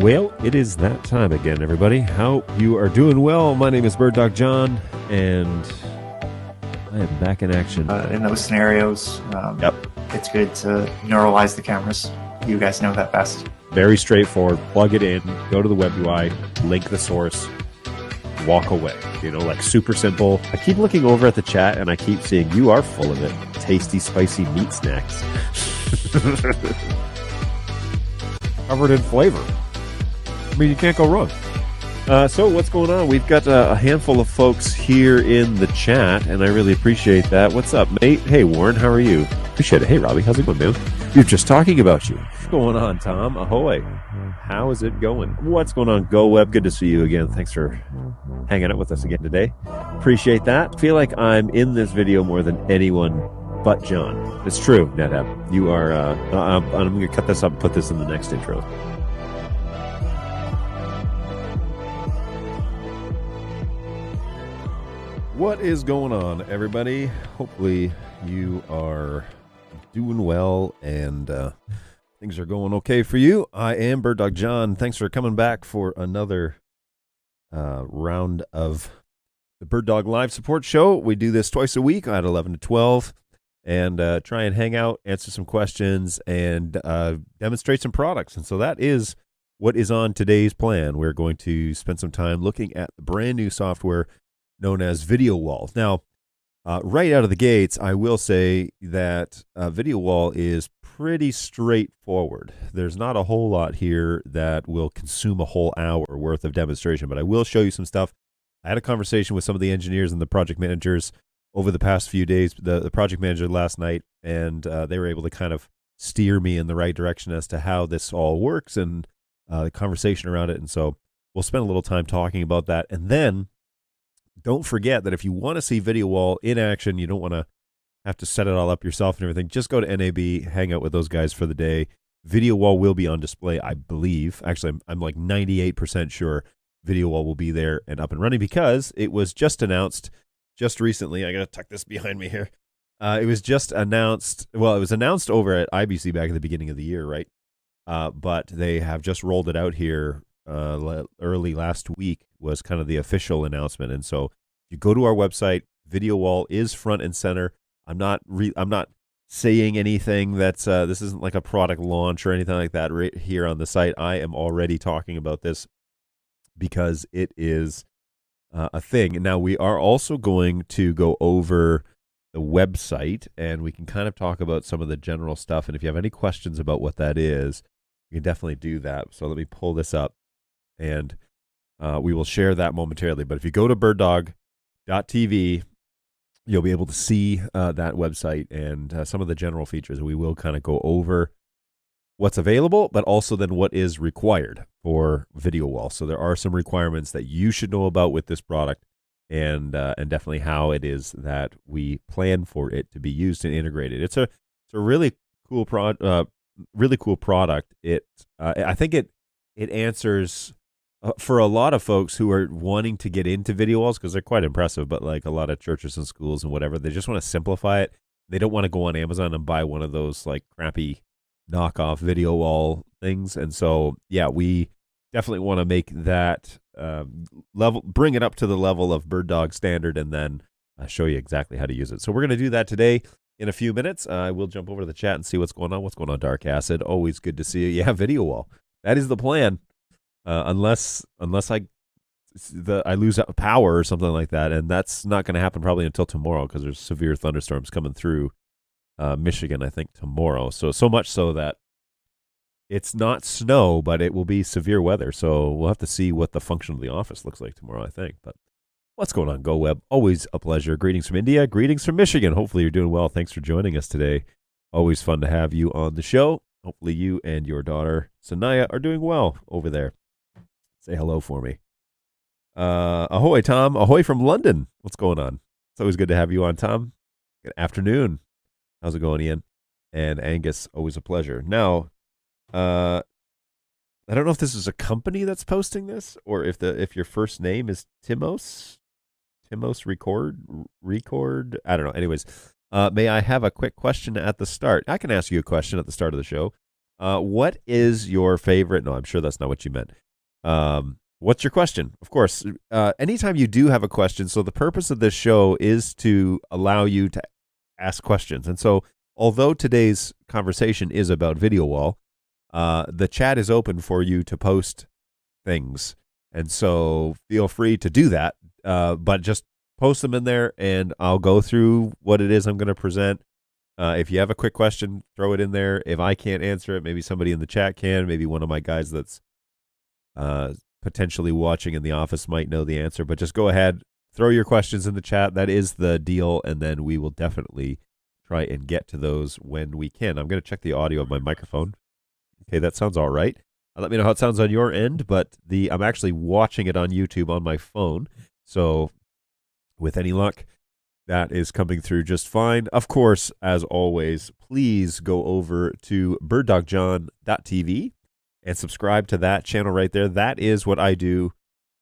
Well, it is that time again, everybody. Hope you are doing well. My name is Bird Dog John, and I am back in action. In those scenarios, Yep. it's good to neuralize the cameras. You guys know that best. Very straightforward. Plug it in, go to the web UI, link the source, walk away. You know, like super simple. I keep looking over at the chat, and I keep seeing you are full of it. Tasty, spicy meat snacks. Covered in flavor. I mean, you can't go wrong. So what's going on? We've got a handful of folks here in the chat, and I really appreciate that. What's up, mate? Hey, Warren, how are you? Appreciate it. Hey, Robbie, how's it going, man? You're just talking about you. What's going on, Tom? Ahoy. How is it going? What's going on, Go Web? Good to see you again. Thanks for hanging out with us again today. Appreciate that. I feel like I'm in this video more than anyone but John. It's true, NetApp. You are, I'm going to cut this up and put this in the next intro. What is going on, everybody? Hopefully you are doing well and things are going okay for you. I am Bird Dog John. Thanks for coming back for another round of the Bird Dog Live Support Show. We do this twice a week at 11 to 12 and try and hang out, answer some questions, and demonstrate some products. And so that is what is on today's plan. We're going to spend some time looking at the brand new software known as VideoWall. Now, right out of the gates, I will say that VideoWall is pretty straightforward. There's not a whole lot here that will consume a whole hour worth of demonstration, but I will show you some stuff. I had a conversation with some of the engineers and the project managers over the past few days, the project manager last night, and they were able to kind of steer me in the right direction as to how this all works and the conversation around it. And so we'll spend a little time talking about that. And then don't forget that if you want to see VideoWall in action, you don't want to have to set it all up yourself and everything, just go to NAB, hang out with those guys for the day. VideoWall will be on display, I believe. Actually, I'm like 98% sure VideoWall will be there and up and running because it was just announced just recently. I got to tuck this behind me here. It was just announced. Well, it was announced over at IBC back at the beginning of the year, right? But they have just rolled it out here early last week was kind of the official announcement. And so if you go to our website, VideoWall is front and center. I'm not saying anything that's this isn't like a product launch or anything like that right here on the site. I am already talking about this because it is a thing. And now we are also going to go over the website and we can kind of talk about some of the general stuff. And if you have any questions about what that is, you can definitely do that. So let me pull this up and we will share that momentarily. But if you go to birddog.tv, you'll be able to see that website and some of the general features. We will kind of go over what's available, but also then what is required for VideoWall. So there are some requirements that you should know about with this product and definitely how it is that we plan for it to be used and integrated. It's a really cool product. I think it answers for a lot of folks who are wanting to get into video walls because they're quite impressive, but like a lot of churches and schools and whatever, they just want to simplify it. They don't want to go on Amazon and buy one of those like crappy knockoff video wall things. And so, yeah, we definitely want to make that level, bring it up to the level of Bird Dog standard, and then show you exactly how to use it. So we're going to do that today. In a few minutes, we'll jump over to the chat and see what's going on. What's going on, Dark Acid? Always good to see you. Yeah, VideoWall. That is the plan. Unless I lose power or something like that, and that's not going to happen probably until tomorrow because there's severe thunderstorms coming through Michigan, I think, tomorrow. So much so that it's not snow, but it will be severe weather. So we'll have to see what the function of the office looks like tomorrow, I think. But what's going on, Go Web? Always a pleasure. Greetings from India. Greetings from Michigan. Hopefully you're doing well. Thanks for joining us today. Always fun to have you on the show. Hopefully you and your daughter, Sanaya, are doing well over there. Say hello for me. Ahoy, Tom. Ahoy from London. What's going on? It's always good to have you on, Tom. Good afternoon. How's it going, Ian? And Angus, always a pleasure. Now, I don't know if this is a company that's posting this or if your first name is Timos record. I don't know. Anyways, may I have a quick question at the start? I can ask you a question at the start of the show. What is your favorite? No, I'm sure that's not what you meant. What's your question? Of course, anytime you do have a question. So the purpose of this show is to allow you to ask questions. And so, although today's conversation is about VideoWall, the chat is open for you to post things. And so feel free to do that, but just post them in there, and I'll go through what it is I'm going to present. If you have a quick question, throw it in there. If I can't answer it, maybe somebody in the chat can. Maybe one of my guys that's potentially watching in the office might know the answer. But just go ahead, throw your questions in the chat. That is the deal, and then we will definitely try and get to those when we can. I'm going to check the audio of my microphone. Okay, that sounds all right. Let me know how it sounds on your end, but I'm actually watching it on YouTube on my phone. So with any luck, that is coming through just fine. Of course, as always, please go over to birddogjohn.tv and subscribe to that channel right there. That is what I do.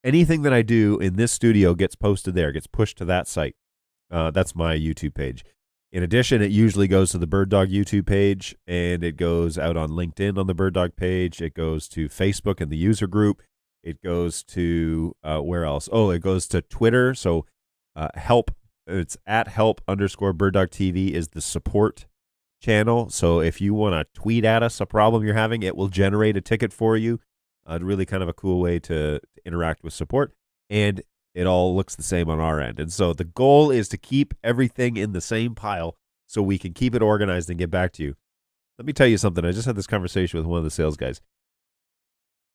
Anything that I do in this studio gets posted there, gets pushed to that site. That's my YouTube page. In addition, it usually goes to the Bird Dog YouTube page, and it goes out on LinkedIn on the Bird Dog page. It goes to Facebook and the user group. It goes to, where else? Oh, it goes to Twitter. So help. It's at help_BirdDogTV is the support channel. So if you want to tweet at us a problem you're having, it will generate a ticket for you. Really kind of a cool way to interact with support. And it all looks the same on our end. And so the goal is to keep everything in the same pile so we can keep it organized and get back to you. Let me tell you something. I just had this conversation with one of the sales guys.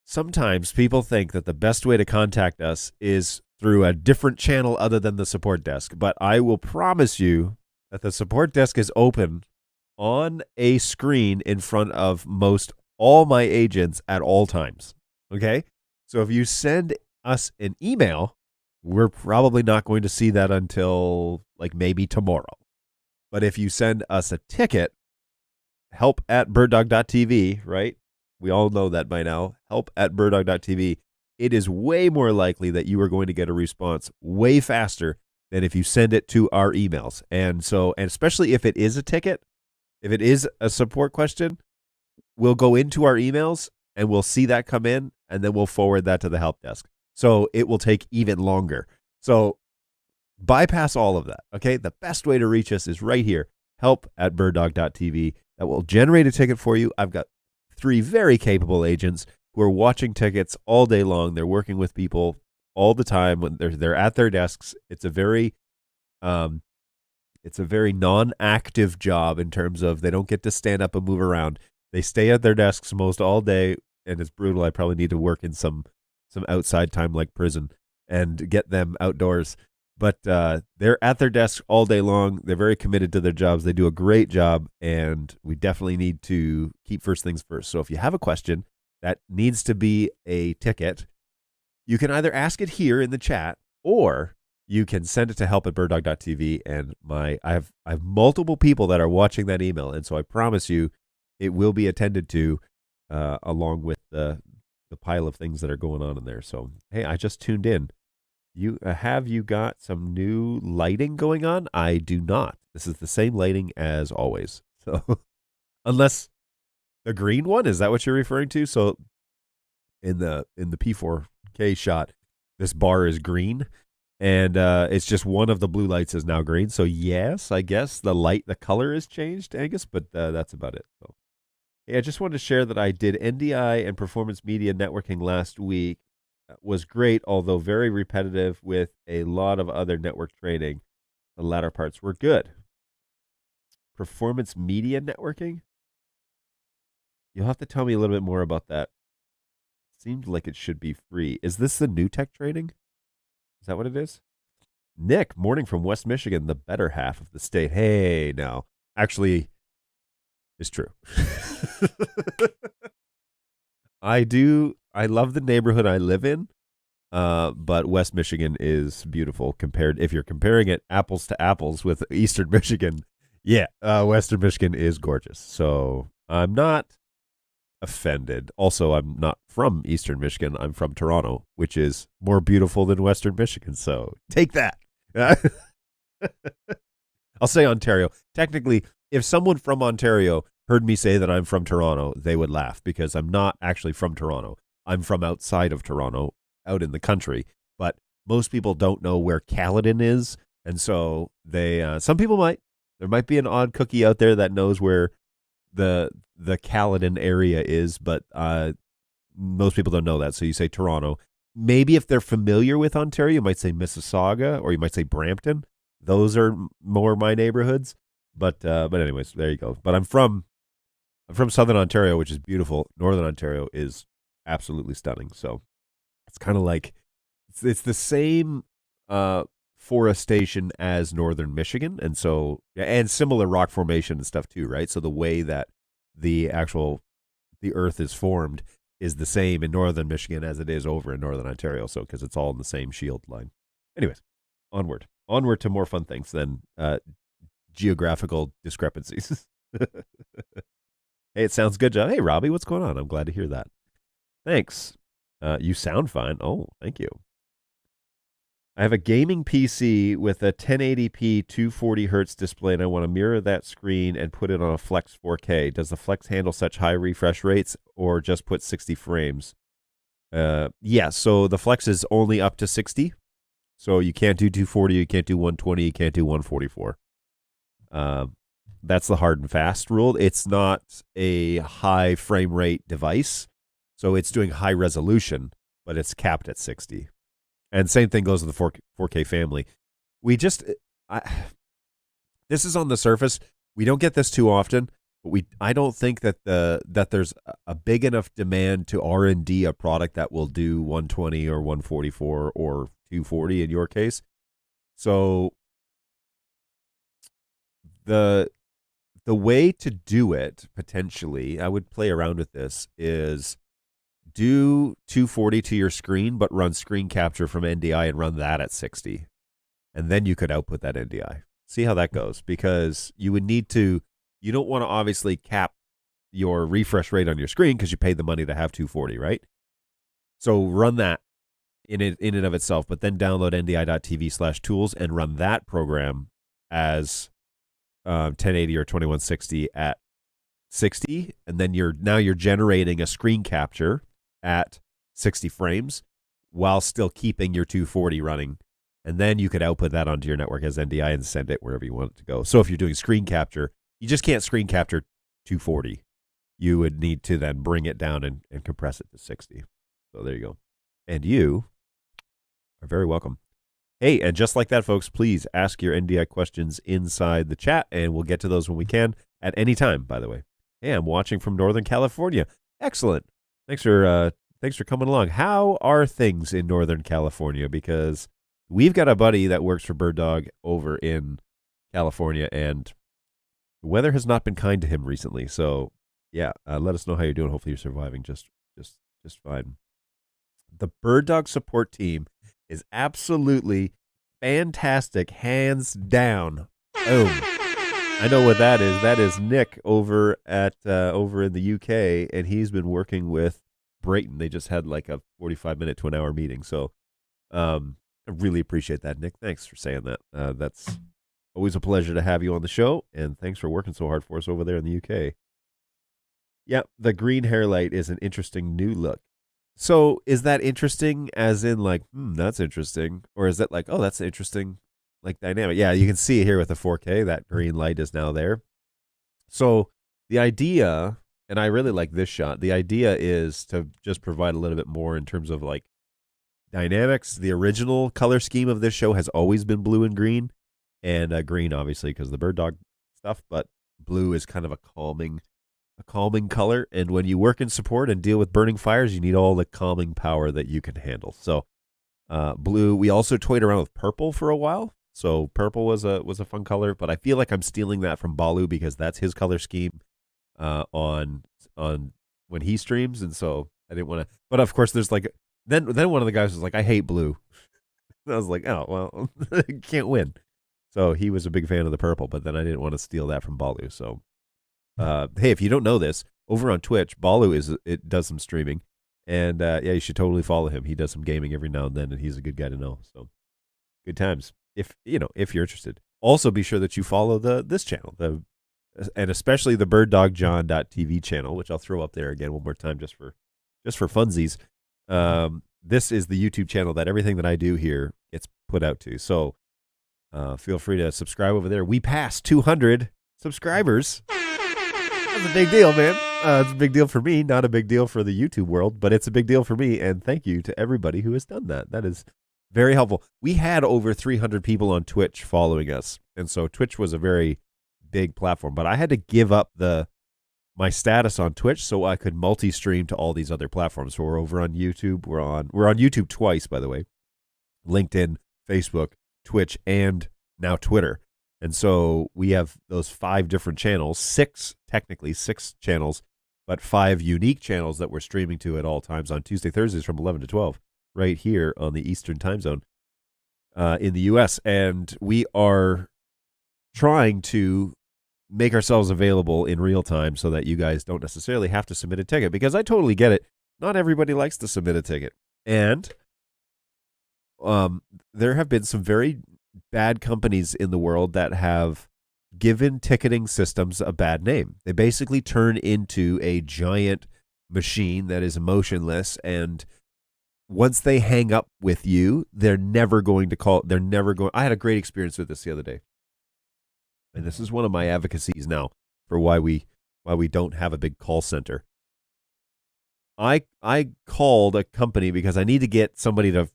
Sometimes people think that the best way to contact us is through a different channel other than the support desk. But I will promise you that the support desk is open on a screen in front of most all my agents at all times. Okay? So if you send us an email, we're probably not going to see that until like maybe tomorrow. But if you send us a ticket, help@birddog.tv, right? We all know that by now. Help@birddog.tv. It is way more likely that you are going to get a response way faster than if you send it to our emails. And so, and especially if it is a ticket, if it is a support question, we'll go into our emails and we'll see that come in, and then we'll forward that to the help desk. So it will take even longer. So bypass all of that. Okay. The best way to reach us is right here. Help@birddog.tv. That will generate a ticket for you. I've got 3 very capable agents who are watching tickets all day long. They're working with people all the time when they're at their desks. It's a very non-active job in terms of they don't get to stand up and move around. They stay at their desks most all day, and it's brutal. I probably need to work in some outside time like prison and get them outdoors. But they're at their desks all day long. They're very committed to their jobs. They do a great job, and we definitely need to keep first things first. So if you have a question that needs to be a ticket, you can either ask it here in the chat, or you can send it to help@birddog.tv. And I have multiple people that are watching that email, and so I promise you it will be attended to along with the pile of things that are going on in there. So, hey, I just tuned in. Have you got some new lighting going on? I do not. This is the same lighting as always. So, unless the green one, is that what you're referring to? So, in the P4K shot, this bar is green, and it's just one of the blue lights is now green. So, yes, I guess the color is changed, Angus, but that's about it. So, hey, I just wanted to share that I did NDI and performance media networking last week. Was great, although very repetitive with a lot of other network training. The latter parts were good. Performance media networking? You'll have to tell me a little bit more about that. Seems like it should be free. Is this the new tech training? Is that what it is? Nick, morning from West Michigan, the better half of the state. Hey, now. Actually, it's true. I love the neighborhood I live in, but West Michigan is beautiful if you're comparing it apples to apples with Eastern Michigan. Yeah, Western Michigan is gorgeous. So I'm not offended. Also, I'm not from Eastern Michigan. I'm from Toronto, which is more beautiful than Western Michigan. So take that. I'll say Ontario. Technically, if someone from Ontario heard me say that I'm from Toronto, they would laugh because I'm not actually from Toronto. I'm from outside of Toronto, out in the country. But most people don't know where Caledon is, and so they some people might. There might be an odd cookie out there that knows where the Caledon area is, but most people don't know that. So you say Toronto. Maybe if they're familiar with Ontario, you might say Mississauga or you might say Brampton. Those are more my neighborhoods. But anyways, there you go. But I'm from Southern Ontario, which is beautiful. Northern Ontario is absolutely stunning. So it's kind of like it's the same forestation as Northern Michigan, and so and similar rock formation and stuff too, right? So the way that the Earth is formed is the same in Northern Michigan as it is over in Northern Ontario. So because it's all in the same shield line. Anyways, onward to more fun things than geographical discrepancies. Hey, it sounds good, John. Hey, Robbie, what's going on? I'm glad to hear that. Thanks. You sound fine. Oh, thank you. I have a gaming PC with a 1080p 240 hertz display, and I want to mirror that screen and put it on a Flex 4K. Does the Flex handle such high refresh rates, or just put 60 frames? Yeah, so the Flex is only up to 60. So you can't do 240, you can't do 120, you can't do 144. That's the hard and fast rule. It's not a high frame rate device, so it's doing high resolution, but it's capped at 60. And same thing goes with the 4K family. This is on the surface. We don't get this too often, but I don't think that that there's a big enough demand to R&D a product that will do 120 or 144 or 240 in your case. So the way to do it, potentially, I would play around with this, is do 240 to your screen, but run screen capture from NDI and run that at 60. And then you could output that NDI. See how that goes, because you would need to, you don't want to obviously cap your refresh rate on your screen because you paid the money to have 240, right? So run that in and of itself, but then download ndi.tv/tools and run that program as 1080 or 2160 at 60, and then you're generating a screen capture at 60 frames while still keeping your 240 running, and then you could output that onto your network as NDI and send it wherever you want it to go. So if you're doing screen capture, you just can't screen capture 240. You would need to then bring it down and compress it to 60. So there you go. And you are very welcome. Hey, and just like that, folks, please ask your NDI questions inside the chat, and we'll get to those when we can at any time, by the way. Hey, I'm watching from Northern California. Excellent. Thanks for coming along. How are things in Northern California? Because we've got a buddy that works for Bird Dog over in California, and the weather has not been kind to him recently. So, yeah, let us know how you're doing. Hopefully you're surviving just fine. The Bird Dog support team is absolutely fantastic, hands down. Boom. I know what that is. That is Nick over in the UK, and he's been working with Brayton. They just had like a 45-minute to an hour meeting. So I really appreciate that, Nick. Thanks for saying that. That's always a pleasure to have you on the show, and thanks for working so hard for us over there in the UK. Yeah, the green hair light is an interesting new look. So is that interesting as in like, that's interesting? Or is that like, oh, that's interesting, like dynamic? Yeah, you can see it here with the 4K. That green light is now there. So the idea, and I really like this shot, the idea is to just provide a little bit more in terms of like dynamics. The original color scheme of this show has always been blue and green, and green obviously because of the Bird Dog stuff, but blue is kind of a calming color, and when you work in support and deal with burning fires, you need all the calming power that you can handle. So blue. We also toyed around with purple for a while, so purple was a fun color, but I feel like I'm stealing that from Balu because that's his color scheme on when he streams, and so I didn't want to. But of course, there's like then one of the guys was like, I hate blue. I was like, oh well, can't win. So he was a big fan of the purple, but then I didn't want to steal that from Balu. So hey, if you don't know this, over on Twitch, Balu does some streaming, and yeah, you should totally follow him. He does some gaming every now and then, and he's a good guy to know. So good times if you're interested. Also, be sure that you follow this channel, the and especially the birddogjohn.tv channel, which I'll throw up there again one more time just for funsies. This is the YouTube channel that everything that I do here gets put out to. So feel free to subscribe over there. We passed 200 subscribers. That's a big deal, man. It's a big deal for me, not a big deal for the YouTube world, but it's a big deal for me. And thank you to everybody who has done that. That is very helpful. We had over 300 people on Twitch following us. And so Twitch was a very big platform, but I had to give up my status on Twitch so I could multi-stream to all these other platforms. So we're over on YouTube. We're on YouTube twice, by the way. LinkedIn, Facebook, Twitch, and now Twitter. And so we have those 5 different channels, 6 channels, but 5 unique channels that we're streaming to at all times on Tuesday, Thursdays from 11 to 12, right here on the Eastern time zone in the U.S. And we are trying to make ourselves available in real time so that you guys don't necessarily have to submit a ticket, because I totally get it. Not everybody likes to submit a ticket. And there have been some very bad companies in the world that have given ticketing systems a bad name. They basically turn into a giant machine that is emotionless, and once they hang up with you, they're never going to call. I had a great experience with this the other day. And this is one of my advocacies now for why we don't have a big call center. I called a company because I need to get somebody to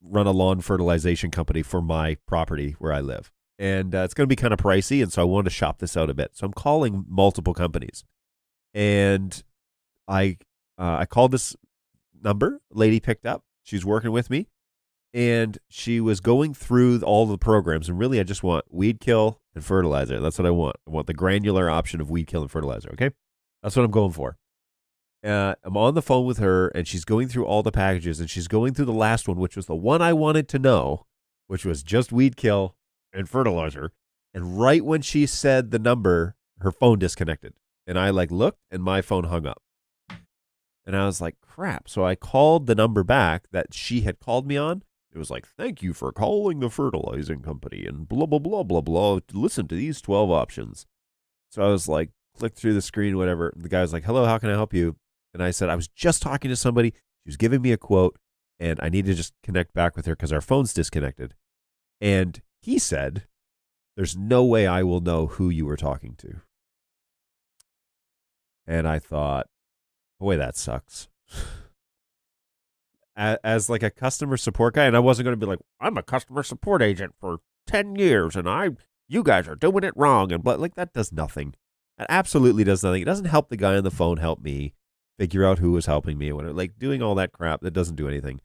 run a lawn fertilization company for my property where I live. And it's going to be kind of pricey, and so I wanted to shop this out a bit. So I'm calling multiple companies. And I called this number. Lady picked up. She's working with me. And she was going through all the programs. And really, I just want weed kill and fertilizer. That's what I want. I want the granular option of weed kill and fertilizer, okay? That's what I'm going for. I'm on the phone with her, and she's going through all the packages, and she's going through the last one, which was the one I wanted to know, which was just weed kill and fertilizer. And right when she said the number, her phone disconnected. And I looked, and my phone hung up. And I was like, crap. So I called the number back that she had called me on. It was like, thank you for calling the fertilizing company and blah, blah, blah, blah, blah. Listen to these 12 options. So I was like, click through the screen, whatever. The guy was like, hello, how can I help you? And I said, I was just talking to somebody. She was giving me a quote, and I need to just connect back with her because our phone's disconnected. And he said, there's no way I will know who you were talking to. And I thought, boy, that sucks. As a customer support guy, and I wasn't going to be like, I'm a customer support agent for 10 years, and you guys are doing it wrong. And that does nothing. It absolutely does nothing. It doesn't help the guy on the phone help me figure out who was helping me or whatever. Doing all that crap, that doesn't do anything.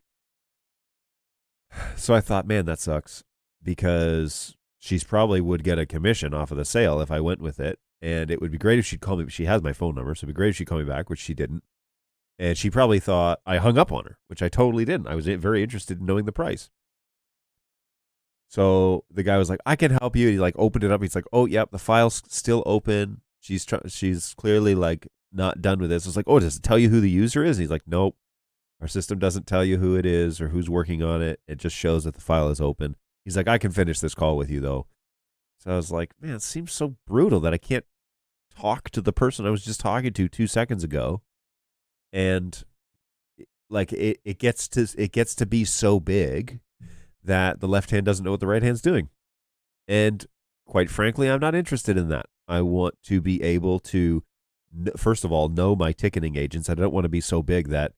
So I thought, man, that sucks, because she's probably would get a commission off of the sale if I went with it. And it would be great if she'd call me. She has my phone number, so it'd be great if she'd call me back, which she didn't. And she probably thought I hung up on her, which I totally didn't. I was very interested in knowing the price. So the guy was like, I can help you. He opened it up. He's like, oh, yep, the file's still open. She's clearly not done with this. It's like, oh, does it tell you who the user is? And he's like, nope. Our system doesn't tell you who it is or who's working on it. It just shows that the file is open. He's like, I can finish this call with you, though. So I was like, man, it seems so brutal that I can't talk to the person I was just talking to 2 seconds ago. And it gets to be so big that the left hand doesn't know what the right hand's doing. And quite frankly, I'm not interested in that. I want to be able to, first of all, know my ticketing agents. I don't want to be so big that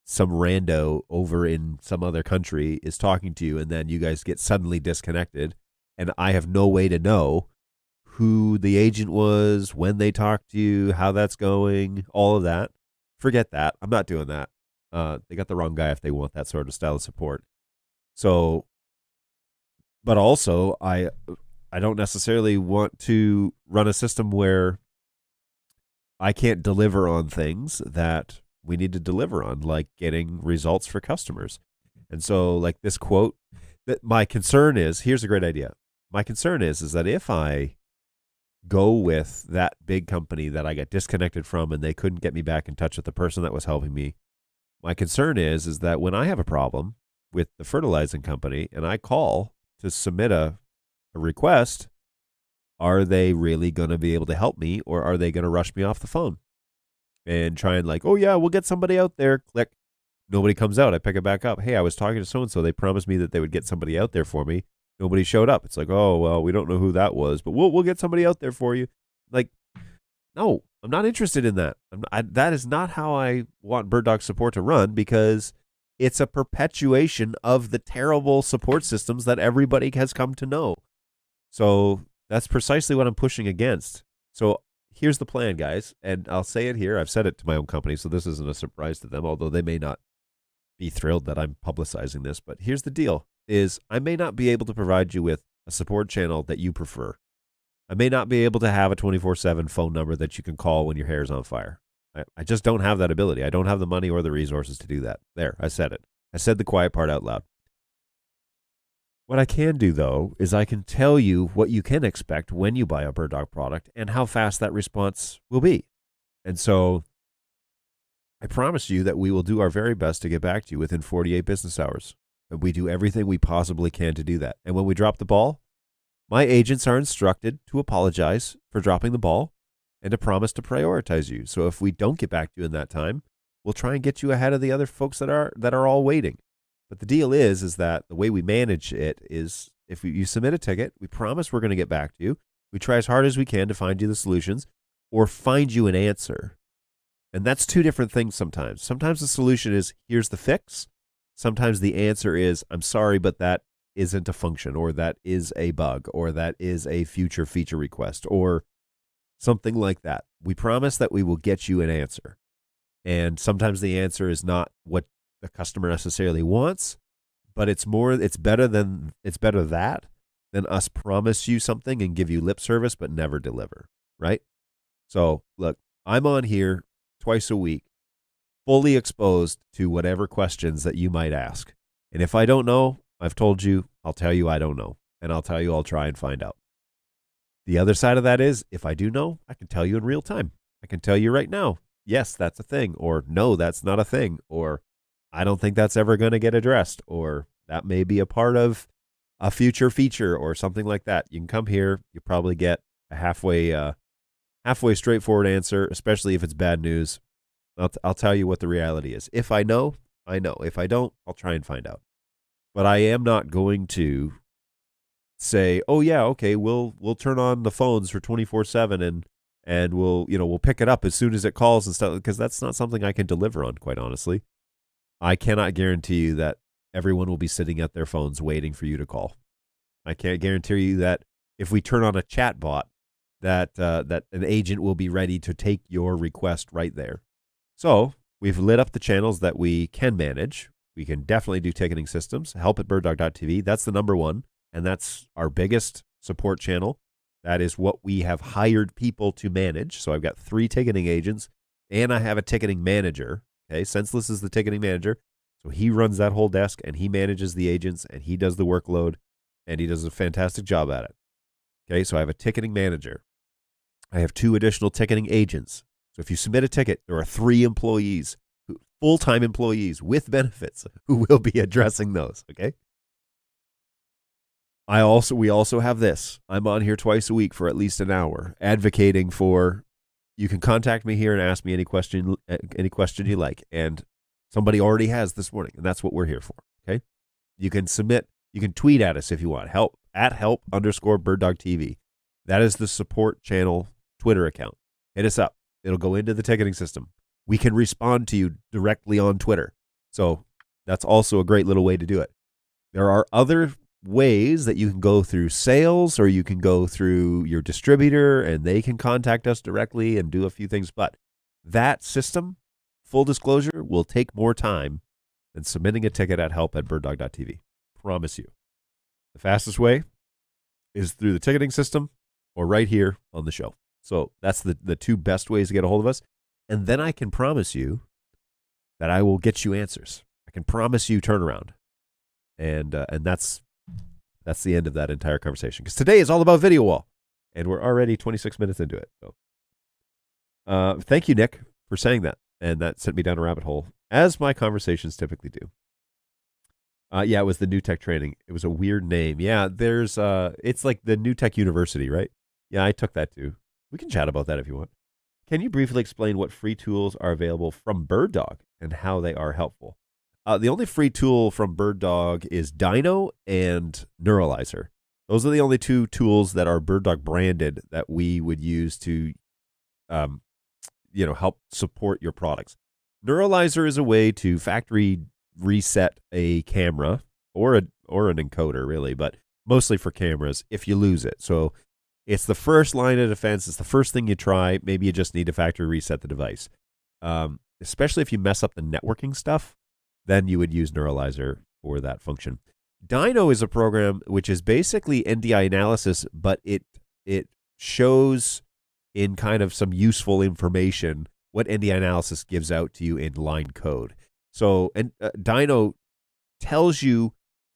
some rando over in some other country is talking to you, and then you guys get suddenly disconnected, and I have no way to know who the agent was, when they talked to you, how that's going, all of that. Forget that. I'm not doing that. They got the wrong guy if they want that sort of style of support. So, but also, I don't necessarily want to run a system where I can't deliver on things that we need to deliver on, like getting results for customers. And so, this quote, that my concern is, here's a great idea. My concern is that if I go with that big company that I got disconnected from and they couldn't get me back in touch with the person that was helping me, my concern is that when I have a problem with the fertilizing company and I call to submit a request, are they really going to be able to help me, or are they going to rush me off the phone and try and like, oh yeah, we'll get somebody out there. Click. Nobody comes out. I pick it back up. Hey, I was talking to so-and-so. They promised me that they would get somebody out there for me. Nobody showed up. It's like, oh, well, we don't know who that was, but we'll get somebody out there for you. Like, no, I'm not interested in that. That is not how I want Bird Dog support to run, because it's a perpetuation of the terrible support systems that everybody has come to know. So that's precisely what I'm pushing against. So here's the plan, guys, and I'll say it here. I've said it to my own company, so this isn't a surprise to them, although they may not be thrilled that I'm publicizing this. But here's the deal, is I may not be able to provide you with a support channel that you prefer. I may not be able to have a 24/7 phone number that you can call when your hair's on fire. I just don't have that ability. I don't have the money or the resources to do that. There, I said it. I said the quiet part out loud. What I can do, though, is I can tell you what you can expect when you buy a Bird Dog product and how fast that response will be. And so I promise you that we will do our very best to get back to you within 48 business hours. And we do everything we possibly can to do that. And when we drop the ball, my agents are instructed to apologize for dropping the ball and to promise to prioritize you. So if we don't get back to you in that time, we'll try and get you ahead of the other folks that are all waiting. But the deal is that the way we manage it is, if you submit a ticket, we promise we're going to get back to you. We try as hard as we can to find you the solutions or find you an answer. And that's two different things sometimes. Sometimes the solution is, here's the fix. Sometimes the answer is, I'm sorry, but that isn't a function, or that is a bug, or that is a future feature request, or something like that. We promise that we will get you an answer. And sometimes the answer is not what the customer necessarily wants, but it's better that than us promise you something and give you lip service but never deliver, right? So look, I'm on here twice a week, fully exposed to whatever questions that you might ask. And if I don't know, I've told you, I'll tell you I don't know, and I'll tell you I'll try and find out. The other side of that is, if I do know, I can tell you in real time. I can tell you right now, yes, that's a thing, or no, that's not a thing, or I don't think that's ever going to get addressed, or that may be a part of a future feature or something like that. You can come here. You probably get a halfway straightforward answer, especially if it's bad news. I'll tell you what the reality is. If I know, I know. If I don't, I'll try and find out. But I am not going to say, oh yeah, okay, we'll turn on the phones for 24/7 and we'll pick it up as soon as it calls and stuff, because that's not something I can deliver on, quite honestly. I cannot guarantee you that everyone will be sitting at their phones waiting for you to call. I can't guarantee you that if we turn on a chat bot, that an agent will be ready to take your request right there. So we've lit up the channels that we can manage. We can definitely do ticketing systems. help@birddog.tv. That's the number one, and that's our biggest support channel. That is what we have hired people to manage. So I've got 3 ticketing agents, and I have a ticketing manager. Okay, Senseless is the ticketing manager. So he runs that whole desk, and he manages the agents, and he does the workload, and he does a fantastic job at it. Okay, so I have a ticketing manager. I have 2 additional ticketing agents. So if you submit a ticket, there are 3 employees, full-time employees with benefits, who will be addressing those, okay? We also have this. I'm on here twice a week for at least an hour advocating for, you can contact me here and ask me any question you like. And somebody already has this morning, and that's what we're here for, okay? You can tweet at us if you want, help_birddogtv. That is the support channel Twitter account. Hit us up. It'll go into the ticketing system. We can respond to you directly on Twitter. So that's also a great little way to do it. There are other ways that you can go through sales, or you can go through your distributor and they can contact us directly and do a few things. But that system, full disclosure, will take more time than submitting a ticket at help@birddog.tv. Promise you. The fastest way is through the ticketing system or right here on the show. So that's the 2 best ways to get a hold of us. And then I can promise you that I will get you answers. I can promise you turnaround. And that's the end of that entire conversation. Because today is all about VideoWall. And we're already 26 minutes into it. So thank you, Nick, for saying that. And that sent me down a rabbit hole, as my conversations typically do. Yeah, it was the New Tech Training. It was a weird name. Yeah, it's like the New Tech University, right? Yeah, I took that too. We can chat about that if you want. Can you briefly explain what free tools are available from BirdDog and how they are helpful? The only free tool from BirdDog is Dino and Neuralizer. Those are the only two tools that are BirdDog branded that we would use to, help support your products. Neuralizer is a way to factory reset a camera or an encoder, really, but mostly for cameras if you lose it. So it's the first line of defense. It's the first thing you try. Maybe you just need to factory reset the device. Especially if you mess up the networking stuff, then you would use Neuralizer for that function. Dino is a program which is basically NDI analysis, but it shows in kind of some useful information what NDI analysis gives out to you in line code. So Dino tells you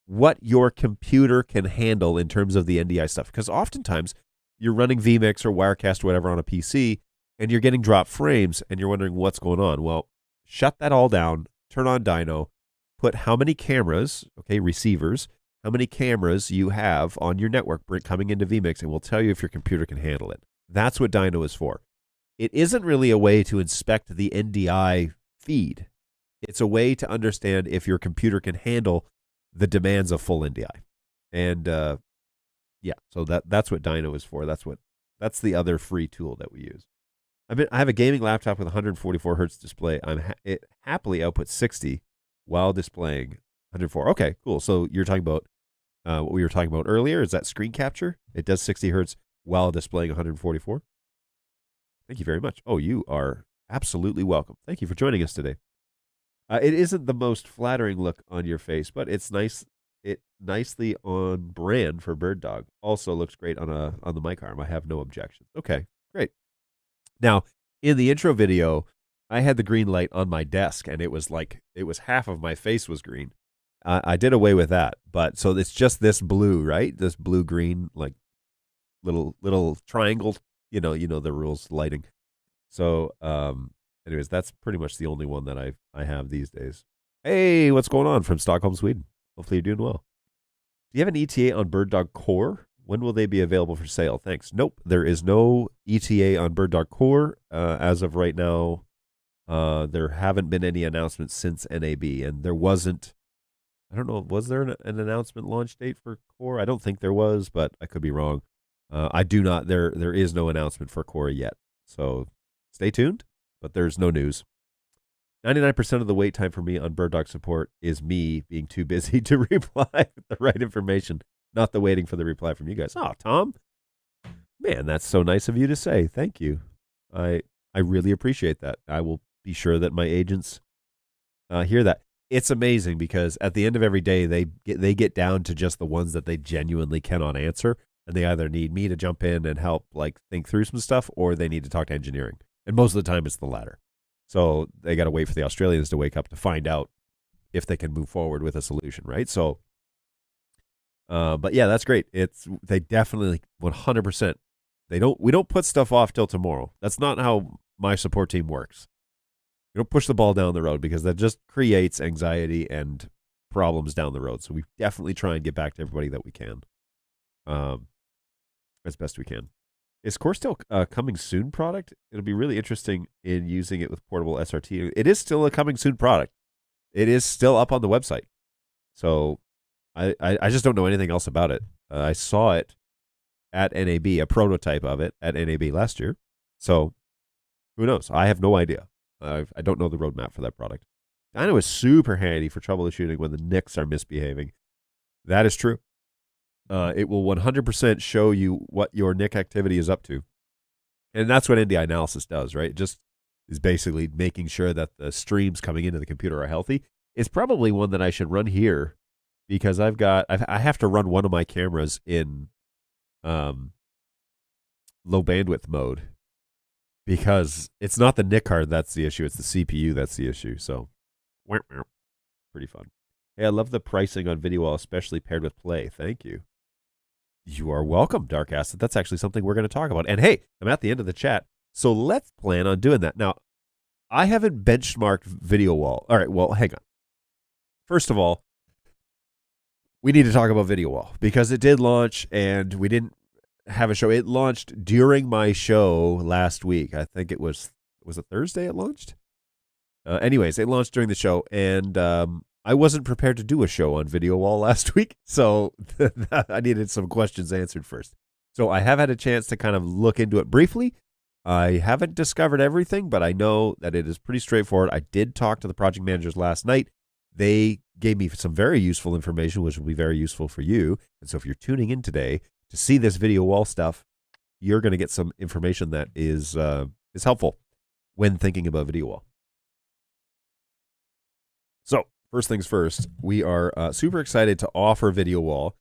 what your computer can handle in terms of the NDI stuff. Because oftentimes you're running vMix or Wirecast or whatever on a PC, and you're getting dropped frames, and you're wondering what's going on. Well, shut that all down, turn on Dino, put how many cameras, receivers, how many cameras you have on your network coming into vMix, and we'll tell you if your computer can handle it. That's what Dino is for. It isn't really a way to inspect the NDI feed. It's a way to understand if your computer can handle the demands of full NDI. And so that's what Dino is for. That's the other free tool that we use. I have a gaming laptop with 144 hertz display. It happily outputs 60 while displaying 104. Okay, cool. So you're talking about what we were talking about earlier. Is that screen capture? It does 60 hertz while displaying 144. Thank you very much. Oh, you are absolutely welcome. Thank you for joining us today. It isn't the most flattering look on your face, but it's nice. It nicely on brand for BirdDog. Also looks great on the mic arm. I have no objections. Okay, great. Now, in the intro video, I had the green light on my desk, and it was half of my face was green. I did away with that, but so it's just this blue, right? This blue green, like little triangle. You know the rules, lighting. So, anyways, that's pretty much the only one that I have these days. Hey, what's going on from Stockholm, Sweden? Hopefully you're doing well. Do you have an ETA on BirdDog Core? When will they be available for sale? Thanks. Nope, there is no ETA on BirdDog Core as of right now. There haven't been any announcements since NAB, and there wasn't. I don't know. Was there an announcement launch date for Core? I don't think there was, but I could be wrong. I do not. There is no announcement for Core yet, so stay tuned. But there's no news. 99% of the wait time for me on BirdDog support is me being too busy to reply with the right information, not the waiting for the reply from you guys. Oh, Tom, man, that's so nice of you to say. Thank you. I really appreciate that. I will be sure that my agents hear that. It's amazing because at the end of every day, they get down to just the ones that they genuinely cannot answer, and they either need me to jump in and help think through some stuff, or they need to talk to engineering. And most of the time, it's the latter. So they got to wait for the Australians to wake up to find out if they can move forward with a solution, right? So, but yeah, that's great. They definitely 100%. We don't put stuff off till tomorrow. That's not how my support team works. We don't push the ball down the road because that just creates anxiety and problems down the road. So we definitely try and get back to everybody that we can, as best we can. Is Core still a coming soon product? It'll be really interesting in using it with portable SRT. It is still a coming soon product. It is still up on the website. So I just don't know anything else about it. I saw it at NAB, a prototype of it at NAB last year. So who knows? I have no idea. I don't know the roadmap for that product. Dino is super handy for troubleshooting when the NICs are misbehaving. That is true. It will 100% show you what your NIC activity is up to. And that's what NDI analysis does, right? It just is basically making sure that the streams coming into the computer are healthy. It's probably one that I should run here because I have to run one of my cameras in low bandwidth mode because it's not the NIC card that's the issue. It's the CPU that's the issue. So pretty fun. Hey, I love the pricing on VideoWall, especially paired with Play. Thank you. You are welcome, Dark Acid. That's actually something we're going to talk about. And hey, I'm at the end of the chat, so let's plan on doing that. Now, I haven't benchmarked VideoWall. All right, well, hang on. First of all, we need to talk about VideoWall because it did launch, and we didn't have a show. It launched during my show last week. I think it was it Thursday it launched? Anyways, it launched during the show, and I wasn't prepared to do a show on VideoWall last week, so I needed some questions answered first. So I have had a chance to kind of look into it briefly. I haven't discovered everything, but I know that it is pretty straightforward. I did talk to the project managers last night. They gave me some very useful information, which will be very useful for you. And so if you're tuning in today to see this VideoWall stuff, you're going to get some information that is helpful when thinking about VideoWall. So first things first, we are super excited to offer VideoWall.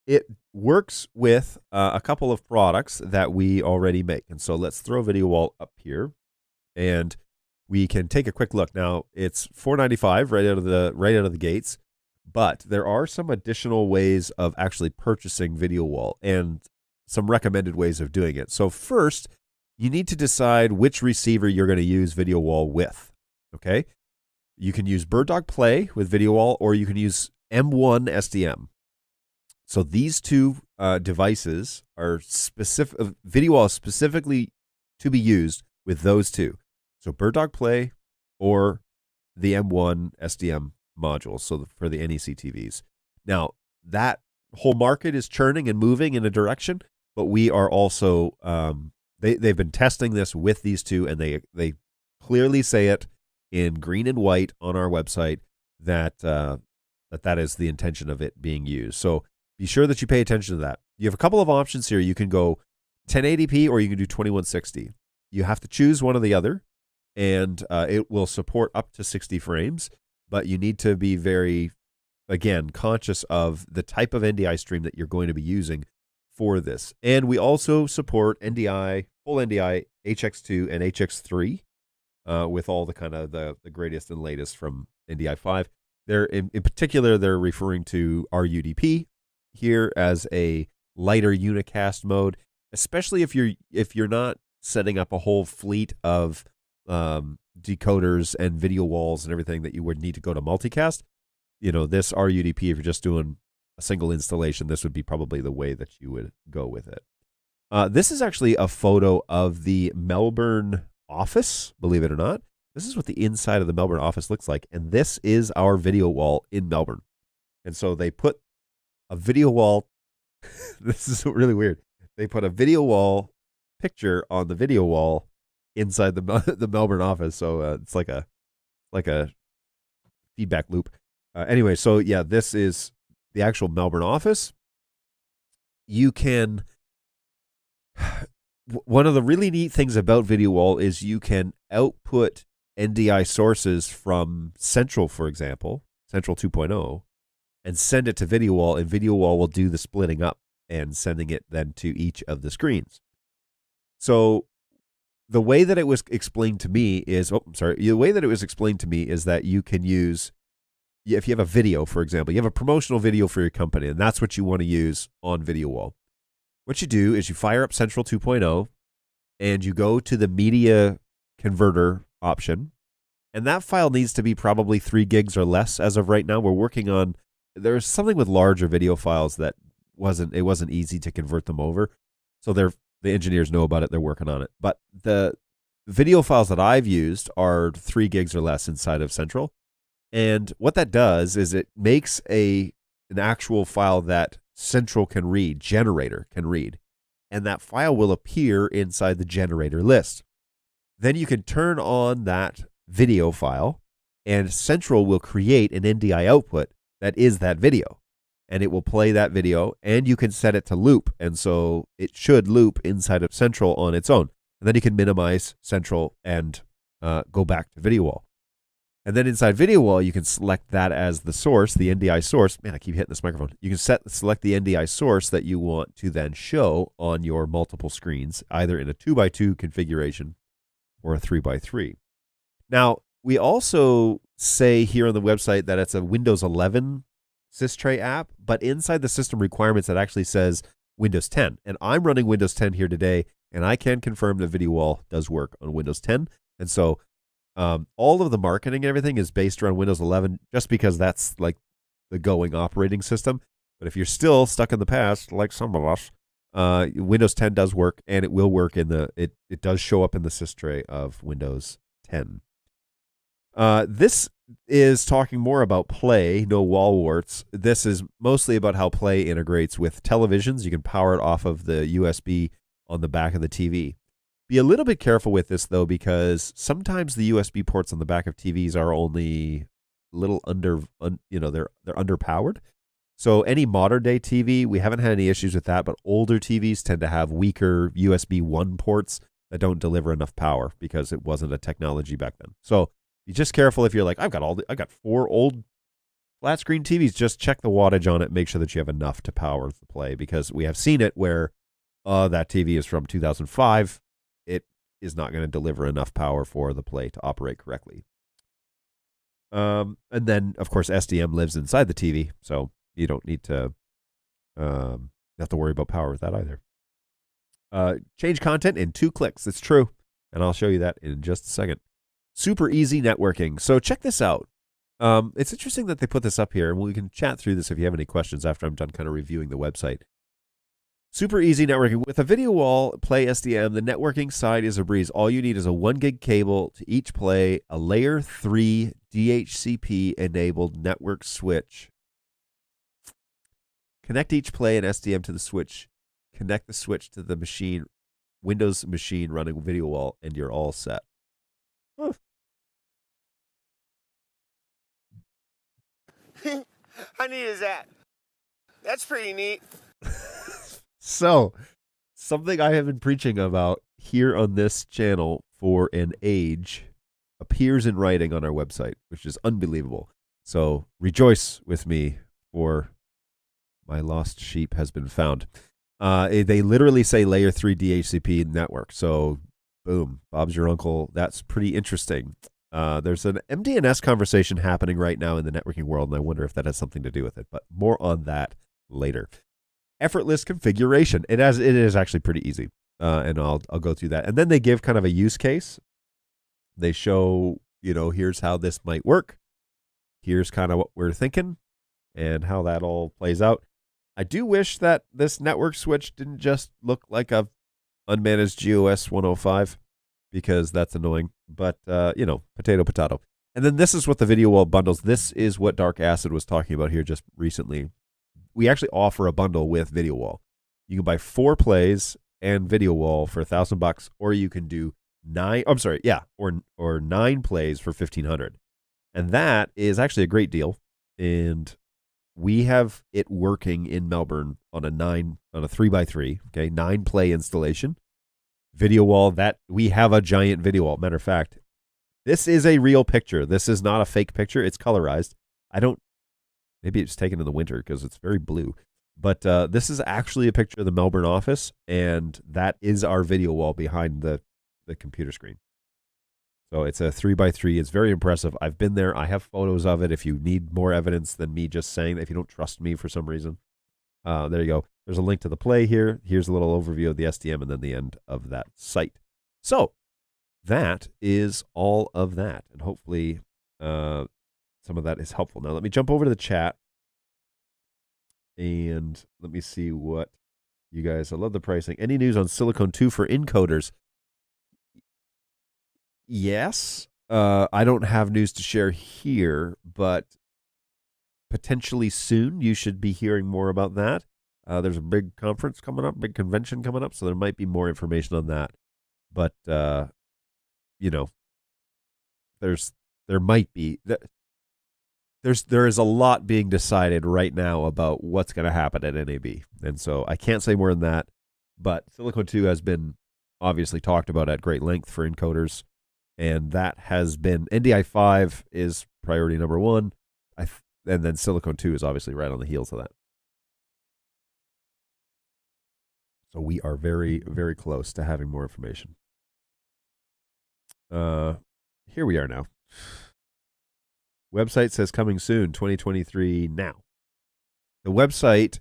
It works with a couple of products that we already make. And so let's throw VideoWall up here, and we can take a quick look. Now, it's $4.95 right out of the gates, but there are some additional ways of actually purchasing VideoWall and some recommended ways of doing it. So first, you need to decide which receiver you're going to use VideoWall with. Okay? You can use BirdDog Play with VideoWall, or you can use M1 SDM. So these two devices are specific. VideoWall is specifically to be used with those two. So BirdDog Play or the M1 SDM modules, so for the NEC TVs. Now, that whole market is churning and moving in a direction, but we are also, they've been testing this with these two, and they clearly say it in green and white on our website that that is the intention of it being used. So be sure that you pay attention to that. You have a couple of options here. You can go 1080p or you can do 2160. You have to choose one or the other, and it will support up to 60 frames, but you need to be very, again, conscious of the type of NDI stream that you're going to be using for this. And we also support NDI, full NDI, HX2 and HX3 with all the kind of the greatest and latest from NDI5. They're in particular, they're referring to RUDP here as a lighter unicast mode, especially if you're not setting up a whole fleet of decoders and video walls and everything that you would need to go to multicast. You know, this RUDP, if you're just doing a single installation, this would be probably the way that you would go with it. This is actually a photo of the Melbourne office, believe it or not. This is what the inside of the Melbourne office looks like, and this is our video wall in Melbourne. And so they put a video wall, this is really weird. They put a video wall picture on the video wall inside the Melbourne office, so it's like a feedback loop. Anyway, so yeah, this is the actual Melbourne office. You can, one of the really neat things about VideoWall is you can output NDI sources from Central, for example, Central 2.0, and send it to VideoWall, and VideoWall will do the splitting up and sending it then to each of the screens. So the way that it was explained to me is, the way that it was explained to me is that you can use, if you have a video, for example, you have a promotional video for your company, and that's what you want to use on VideoWall. What you do is you fire up Central 2.0, and you go to the media converter option, and that file needs to be probably 3 gigs or less as of right now. We're working on, there's something with larger video files that it wasn't easy to convert them over. So the engineers know about it, they're working on it. But the video files that I've used are 3 gigs or less inside of Central. And what that does is it makes an actual file that Central can read, generator can read. And that file will appear inside the generator list. Then you can turn on that video file, and Central will create an NDI output that is that video. And it will play that video, and you can set it to loop. And so it should loop inside of Central on its own. And then you can minimize Central and go back to VideoWall. And then inside VideoWall, you can select that as the source, the NDI source. Man, I keep hitting this microphone. You can select the NDI source that you want to then show on your multiple screens, either in a 2x2 configuration or a 3x3. Now, we also say here on the website that it's a Windows 11 SysTray app, but inside the system requirements, it actually says Windows 10. And I'm running Windows 10 here today, and I can confirm that VideoWall does work on Windows 10. And so all of the marketing and everything is based around Windows 11 just because that's like the going operating system. But if you're still stuck in the past, like some of us, Windows 10 does work, and it will work in the it does show up in the sys tray of Windows 10. This is talking more about Play, no wall warts. This is mostly about how Play integrates with televisions. You can power it off of the USB on the back of the TV. Be a little bit careful with this, though, because sometimes the USB ports on the back of TVs are only a little they're underpowered. So any modern day TV, we haven't had any issues with that, but older TVs tend to have weaker USB 1 ports that don't deliver enough power because it wasn't a technology back then. So be just careful if you're like, I've got 4 old flat screen TVs. Just check the wattage on it. Make sure that you have enough to power the Play, because we have seen it where that TV is from 2005. It is not going to deliver enough power for the Play to operate correctly. And then, of course, SDM lives inside the TV, so you don't need to have to worry about power with that either. Change content in 2 clicks. It's true, and I'll show you that in just a second. Super easy networking. So check this out. It's interesting that they put this up here, and we can chat through this if you have any questions after I'm done kind of reviewing the website. Super easy networking. With a VideoWall Play SDM, the networking side is a breeze. All you need is a 1 gig cable to each Play, a layer 3 DHCP-enabled network switch. Connect each Play and SDM to the switch. Connect the switch to the machine, Windows machine running VideoWall, and you're all set. Huh. How neat is that? That's pretty neat. So, something I have been preaching about here on this channel for an age appears in writing on our website, which is unbelievable. So, rejoice with me, for my lost sheep has been found. They literally say layer 3 DHCP network. So, boom, Bob's your uncle. That's pretty interesting. There's an MDNS conversation happening right now in the networking world, and I wonder if that has something to do with it. But more on that later. Effortless configuration. It is actually pretty easy, and I'll go through that. And then they give kind of a use case. They show, here's how this might work. Here's kind of what we're thinking, and how that all plays out. I do wish that this network switch didn't just look like a unmanaged GOS 105, because that's annoying. But potato, potato. And then this is what the VideoWall bundles. This is what Dark Acid was talking about here just recently. We actually offer a bundle with VideoWall. You can buy 4 plays and VideoWall for $1,000, or you can do 9 plays for $1,500. And that is actually a great deal. And we have it working in Melbourne on a 3x3, okay, 9 play installation. VideoWall, that we have a giant VideoWall. Matter of fact, this is a real picture. This is not a fake picture. It's colorized. Maybe it's taken in the winter because it's very blue. But this is actually a picture of the Melbourne office, and that is our VideoWall behind the computer screen. So it's a 3x3. It's very impressive. I've been there. I have photos of it if you need more evidence than me just saying that, if you don't trust me for some reason. There you go. There's a link to the Play here. Here's a little overview of the SDM, and then the end of that site. So that is all of that, and hopefully some of that is helpful. Now let me jump over to the chat, and let me see what you guys. I love the pricing. Any news on Silicon 2 for encoders? Yes. I don't have news to share here, but potentially soon you should be hearing more about that. There's a big conference coming up, big convention coming up, so there might be more information on that. But there might be. There is a lot being decided right now about what's going to happen at NAB, and so I can't say more than that. But Silicon 2 has been obviously talked about at great length for encoders, and that has been NDI 5 is priority number 1, and then Silicon 2 is obviously right on the heels of that. So we are very, very close to having more information. Here we are now. Website says coming soon, 2023 now. The website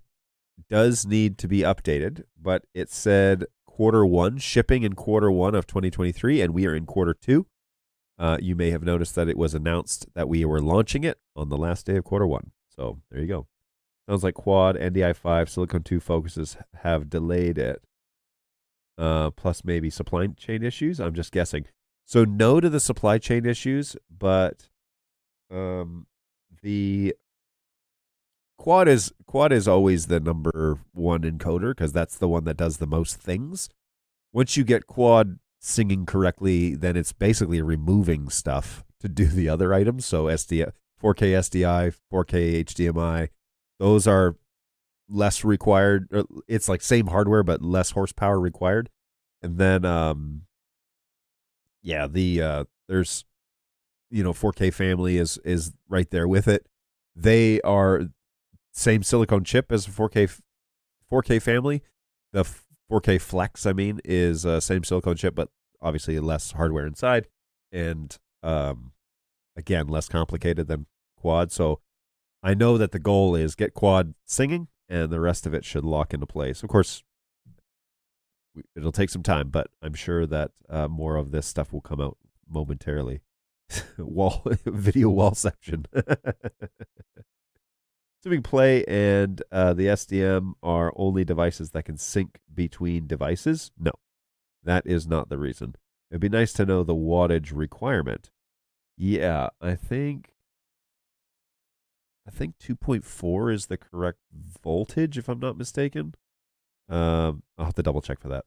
does need to be updated, but it said Q1, shipping in Q1 of 2023, and we are in Q2. You may have noticed that it was announced that we were launching it on the last day of Q1. So there you go. Sounds like quad, NDI5, Silicon 2 focuses have delayed it. Plus maybe supply chain issues. I'm just guessing. So no to the supply chain issues, but the quad is always the number one encoder because that's the one that does the most things. Once you get quad singing correctly, then it's basically removing stuff to do the other items. So 4K SDI, 4K HDMI, those are less required. It's like same hardware but less horsepower required. And then there's 4K family is right there with it. They are same silicone chip as a 4K family. The 4K Flex, is same silicone chip, but obviously less hardware inside, and again less complicated than quad. So I know that the goal is get quad singing, and the rest of it should lock into place. Of course, it'll take some time, but I'm sure that more of this stuff will come out momentarily. Video wall section. Assuming Play and the SDM are only devices that can sync between devices. No, that is not the reason. It'd be nice to know the wattage requirement. Yeah, I think 2.4 is the correct voltage, if I'm not mistaken. I'll have to double check for that.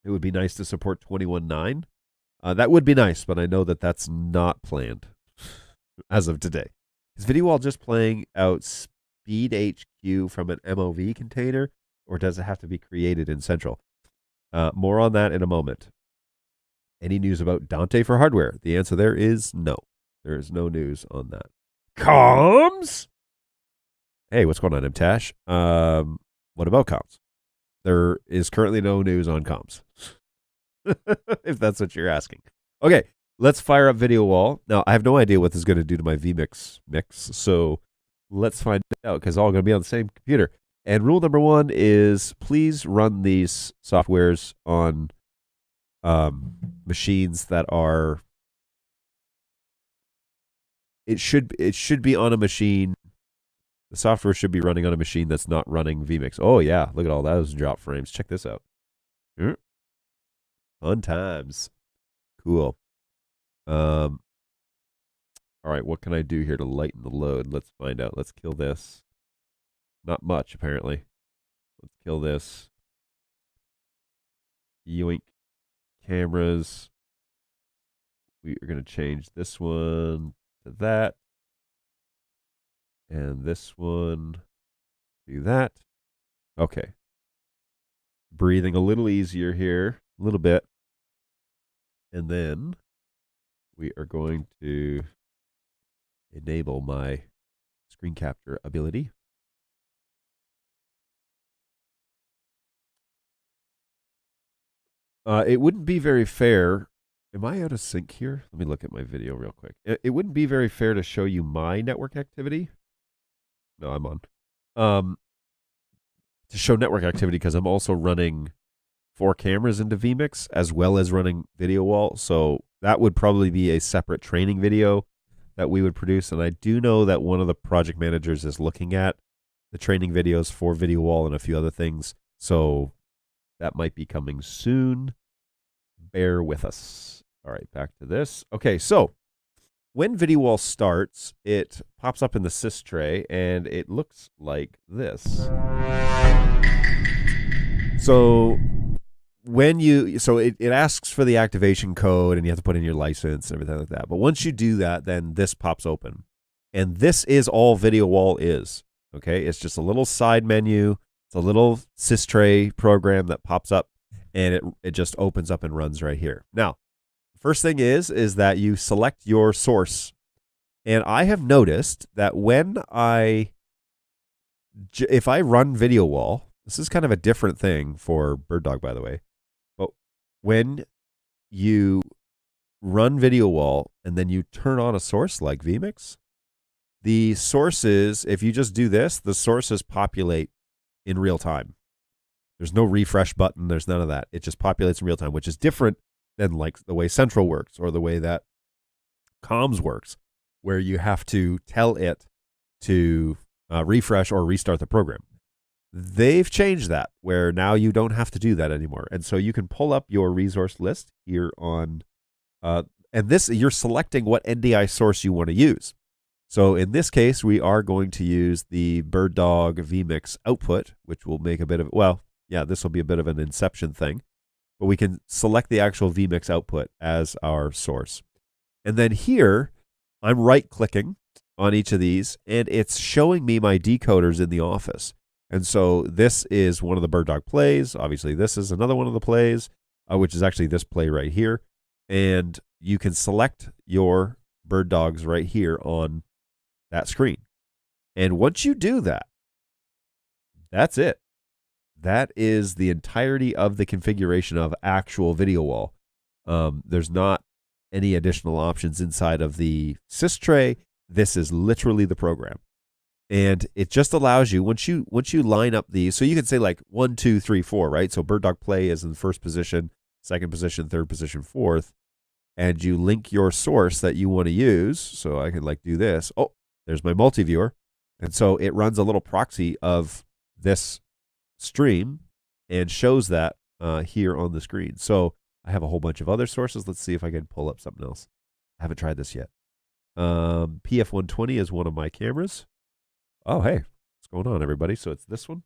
It would be nice to support 21.9. That would be nice, but I know that that's not planned as of today. Is VideoWall just playing out Speed HQ from an MOV container, or does it have to be created in Central? More on that in a moment. Any news about Dante for hardware? The answer there is no. There is no news on that. Comms? Hey, what's going on, MTash? What about comms? There is currently no news on comms. If that's what you're asking. Okay, let's fire up VideoWall. Now, I have no idea what this is going to do to my vMix mix, so let's find out, because it's all going to be on the same computer. And rule number one is please run these softwares on machines that are... It should be on a machine. The software should be running on a machine that's not running vMix. Oh, yeah, look at all those drop frames. Check this out. Fun times. Cool. All right, what can I do here to lighten the load? Let's find out. Let's kill this. Not much, apparently. Let's kill this. Yoink. Cameras. We are going to change this one to that. And this one to that. Okay. Breathing a little easier here. A little bit. And then we are going to enable my screen capture ability. It wouldn't be very fair. Am I out of sync here? Let me look at my video real quick. It wouldn't be very fair to show you my network activity. No, I'm on. To show network activity because I'm also running 4 cameras into vMix as well as running VideoWall. So that would probably be a separate training video that we would produce. And I do know that one of the project managers is looking at the training videos for VideoWall and a few other things. So that might be coming soon. Bear with us. All right, back to this. Okay, so when VideoWall starts, it pops up in the sys tray, and it looks like this. So it asks for the activation code, and you have to put in your license and everything like that. But once you do that, then this pops open. And this is all VideoWall is. Okay, it's just a little side menu. It's a little sys tray program that pops up, and it just opens up and runs right here. Now, first thing is that you select your source. And I have noticed that if I run VideoWall, this is kind of a different thing for BirdDog, by the way. But when you run VideoWall and then you turn on a source like vMix, the sources, if you just do this, the sources populate in real time. There's no refresh button. There's none of that. It just populates in real time, which is different than like the way Central works or the way that comms works, where you have to tell it to refresh or restart the program. They've changed that where now you don't have to do that anymore. And so you can pull up your resource list here on, and this, you're selecting what NDI source you want to use. So in this case, we are going to use the BirdDog vMix output, which will make a bit of, well, yeah, this will be a bit of an inception thing, but we can select the actual vMix output as our source. And then here, I'm right-clicking on each of these, and it's showing me my decoders in the office. And so this is one of the BirdDog plays. Obviously, this is another one of the plays, which is actually this play right here. And you can select your BirdDogs right here on that screen. And once you do that, that's it. That is the entirety of the configuration of actual VideoWall. There's not any additional options inside of the sys tray. This is literally the program. And it just allows you, once you line up these, so you can say like 1, 2, 3, 4, right? So BirdDog Play is in the first position, second position, third position, fourth, and you link your source that you want to use. So I can like do this. Oh, there's my multi-viewer. And so it runs a little proxy of this stream and shows that here on the screen. So I have a whole bunch of other sources. Let's see if I can pull up something else. I haven't tried this yet. PF120 is one of my cameras. Oh, hey, what's going on, everybody? So it's this one.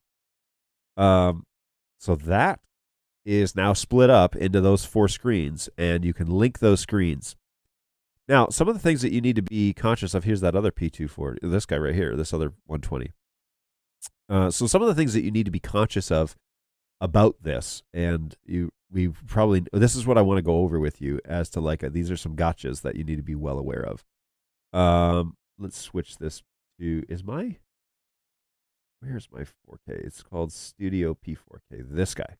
So that is now split up into those 4 screens, and you can link those screens. Now, some of the things that you need to be conscious of, here's that other P24, this guy right here, this other 120. So some of the things that you need to be conscious of about this, and we probably, this is what I want to go over with you as to like, these are some gotchas that you need to be well aware of. Let's switch this to, where's my 4K? It's called Studio P4K, this guy.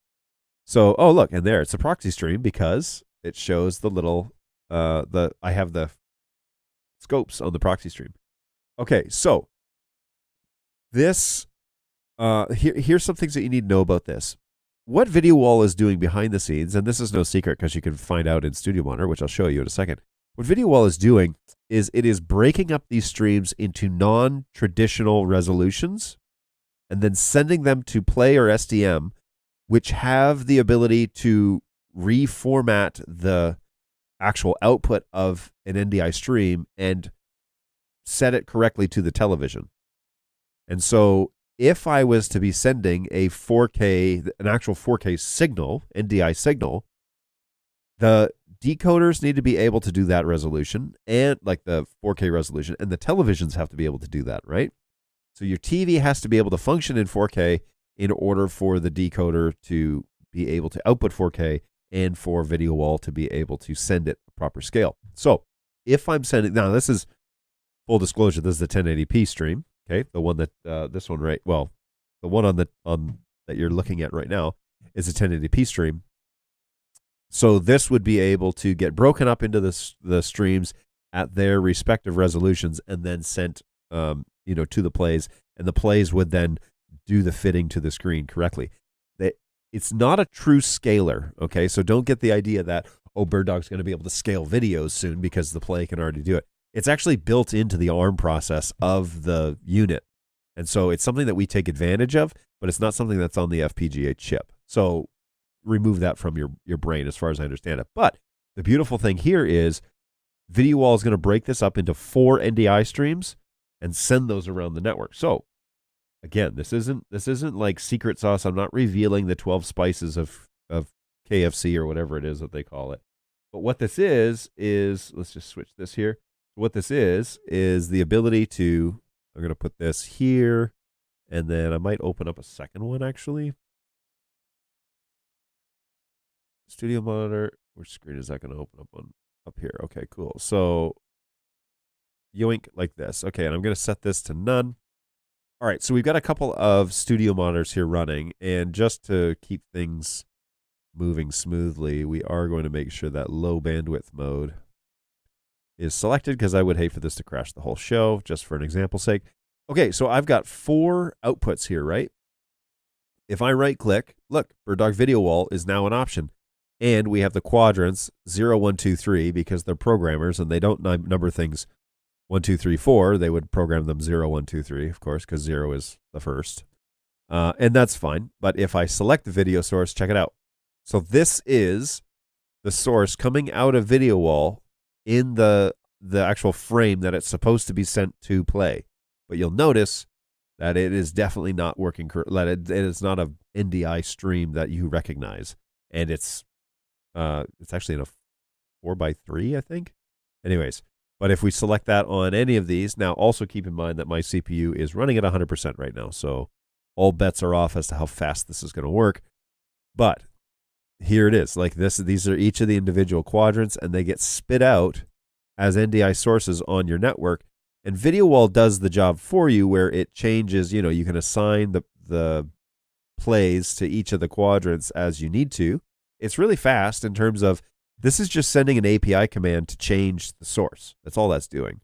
So, oh, look, and there, it's a proxy stream because it shows the little, I have the scopes on the proxy stream. Okay, so this, here's some things that you need to know about this. What VideoWall is doing behind the scenes, and this is no secret because you can find out in Studio Monitor, which I'll show you in a second. What VideoWall is doing is it is breaking up these streams into non-traditional resolutions and then sending them to Play or SDM, which have the ability to reformat the actual output of an NDI stream and set it correctly to the television. And so if I was to be sending a 4K, an actual 4K signal, NDI signal, the decoders need to be able to do that resolution, and like the 4K resolution, and the televisions have to be able to do that, right? So your TV has to be able to function in 4K in order for the decoder to be able to output 4K and for VideoWall to be able to send it a proper scale. So if I'm sending, now this is full disclosure, this is the 1080p stream, okay? The one that, this one, right? Well, the one on that you're looking at right now is a 1080p stream. So this would be able to get broken up into the streams at their respective resolutions and then sent, to the plays, and the plays would then do the fitting to the screen correctly. It's not a true scaler, okay? So don't get the idea that, oh, BirdDog's going to be able to scale videos soon because the play can already do it. It's actually built into the ARM process of the unit. And so it's something that we take advantage of, but it's not something that's on the FPGA chip. So remove that from your brain as far as I understand it. But the beautiful thing here is VideoWall is going to break this up into 4 NDI streams and send those around the network. So again, this isn't like secret sauce. I'm not revealing the 12 spices of KFC or whatever it is that they call it. But what this is let's just switch this here. What this is the ability to, I'm going to put this here, and then I might open up a second one actually. Studio Monitor, which screen is that going to open up on? Up here. Okay, cool. So yoink, like this. Okay, and I'm going to set this to none. All right, so we've got a couple of studio monitors here running, and just to keep things moving smoothly, we are going to make sure that low bandwidth mode is selected because I would hate for this to crash the whole show, just for an example's sake. Okay, so I've got 4 outputs here, right? If I right-click, look, BirdDog VideoWall is now an option. And we have the quadrants 0, 1, 2, 3 because they're programmers and they don't number things 1, 2, 3, 4, they would program them 0, 1, 2, 3, of course, because 0 is the first. And that's fine. But if I select the video source, check it out. So this is the source coming out of VideoWall in the actual frame that it's supposed to be sent to play. But you'll notice that it is definitely not working. That it is not a NDI stream that you recognize, and it's actually in a 4x3, I think. Anyways, but if we select that on any of these, now also keep in mind that my CPU is running at 100% right now, so all bets are off as to how fast this is going to work. But here it is. Like this, these are each of the individual quadrants, and they get spit out as NDI sources on your network. And VideoWall does the job for you, where it changes. You know, you can assign the plays to each of the quadrants as you need to. It's really fast in terms of this is just sending an API command to change the source. That's all that's doing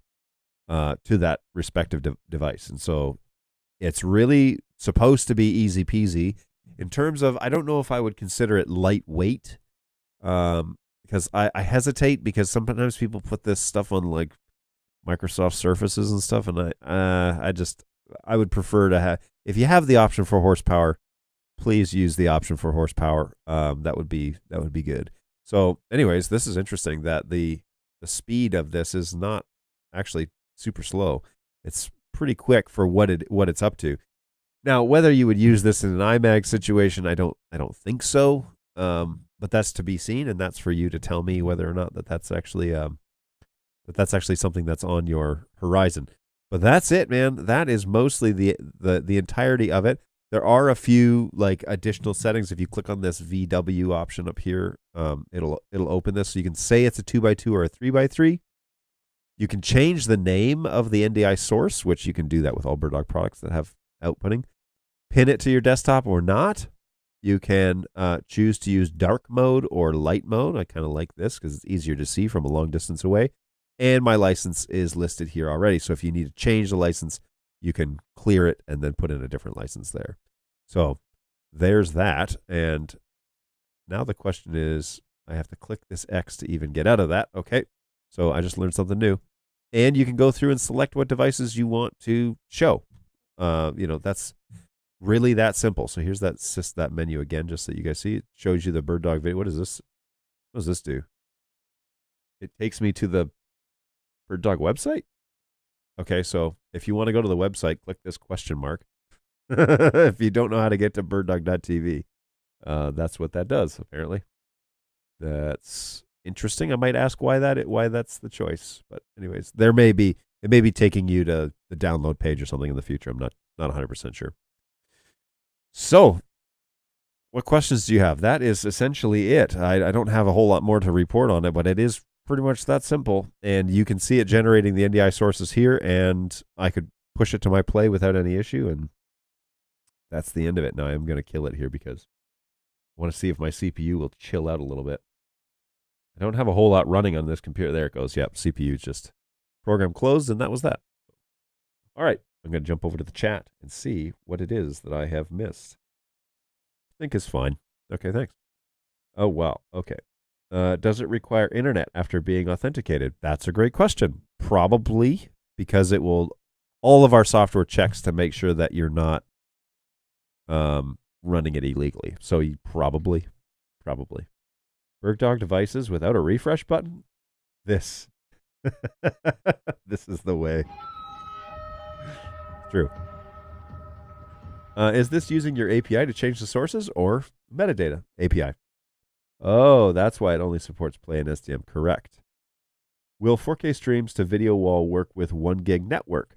to that respective device. And so it's really supposed to be easy peasy. In terms of, I don't know if I would consider it lightweight, because I hesitate, because sometimes people put this stuff on like Microsoft Surfaces and stuff, and I would prefer to have, if you have the option for horsepower, please use the option for horsepower. That would be good. So anyways, this is interesting that the speed of this is not actually super slow. It's pretty quick for what it's up to. Now, whether you would use this in an iMag situation, I don't think so. But that's to be seen, and that's for you to tell me whether or not that's actually something that's on your horizon. But that's it, man. That is mostly the entirety of it. There are a few like additional settings. If you click on this VW option up here, it'll open this. So you can say it's a 2x2 or a 3x3. You can change the name of the NDI source, which you can do that with all BirdDog products that have outputting. Pin it to your desktop or not. You can choose to use dark mode or light mode. I kind of like this because it's easier to see from a long distance away. And my license is listed here already. So if you need to change the license, you can clear it and then put in a different license there. So there's that. And now the question is, I have to click this X to even get out of that. Okay. So I just learned something new. And you can go through and select what devices you want to show. That's really that simple. So here's that menu again, just so you guys see. It shows you the BirdDog video. What is this? What does this do? It takes me to the BirdDog website. Okay, so if you want to go to the website, click this question mark. If you don't know how to get to birddog.tv, that's what that does, apparently. That's interesting. I might ask why that's the choice. But anyways, it may be taking you to the download page or something in the future. I'm not 100% sure. So, what questions do you have? That is essentially it. I don't have a whole lot more to report on it, but it is pretty much that simple. And you can see it generating the NDI sources here, and I could push it to my play without any issue, and that's the end of it. Now I'm going to kill it here because I want to see if my CPU will chill out a little bit. I don't have a whole lot running on this computer. There it goes. Yep, CPU just program closed, and that was that. All right, I'm going to jump over to the chat and see what it is that I have missed. I think it's fine. Okay, thanks. Oh, wow. Okay. Does it require internet after being authenticated? That's a great question. Probably, because it will. All of our software checks to make sure that you're not running it illegally. So you probably. BirdDog devices without a refresh button? This is the way. True. Is this using your API to change the sources or metadata API? Oh, that's why it only supports Play and SDM. Correct. Will 4K streams to VideoWall work with 1 gig network?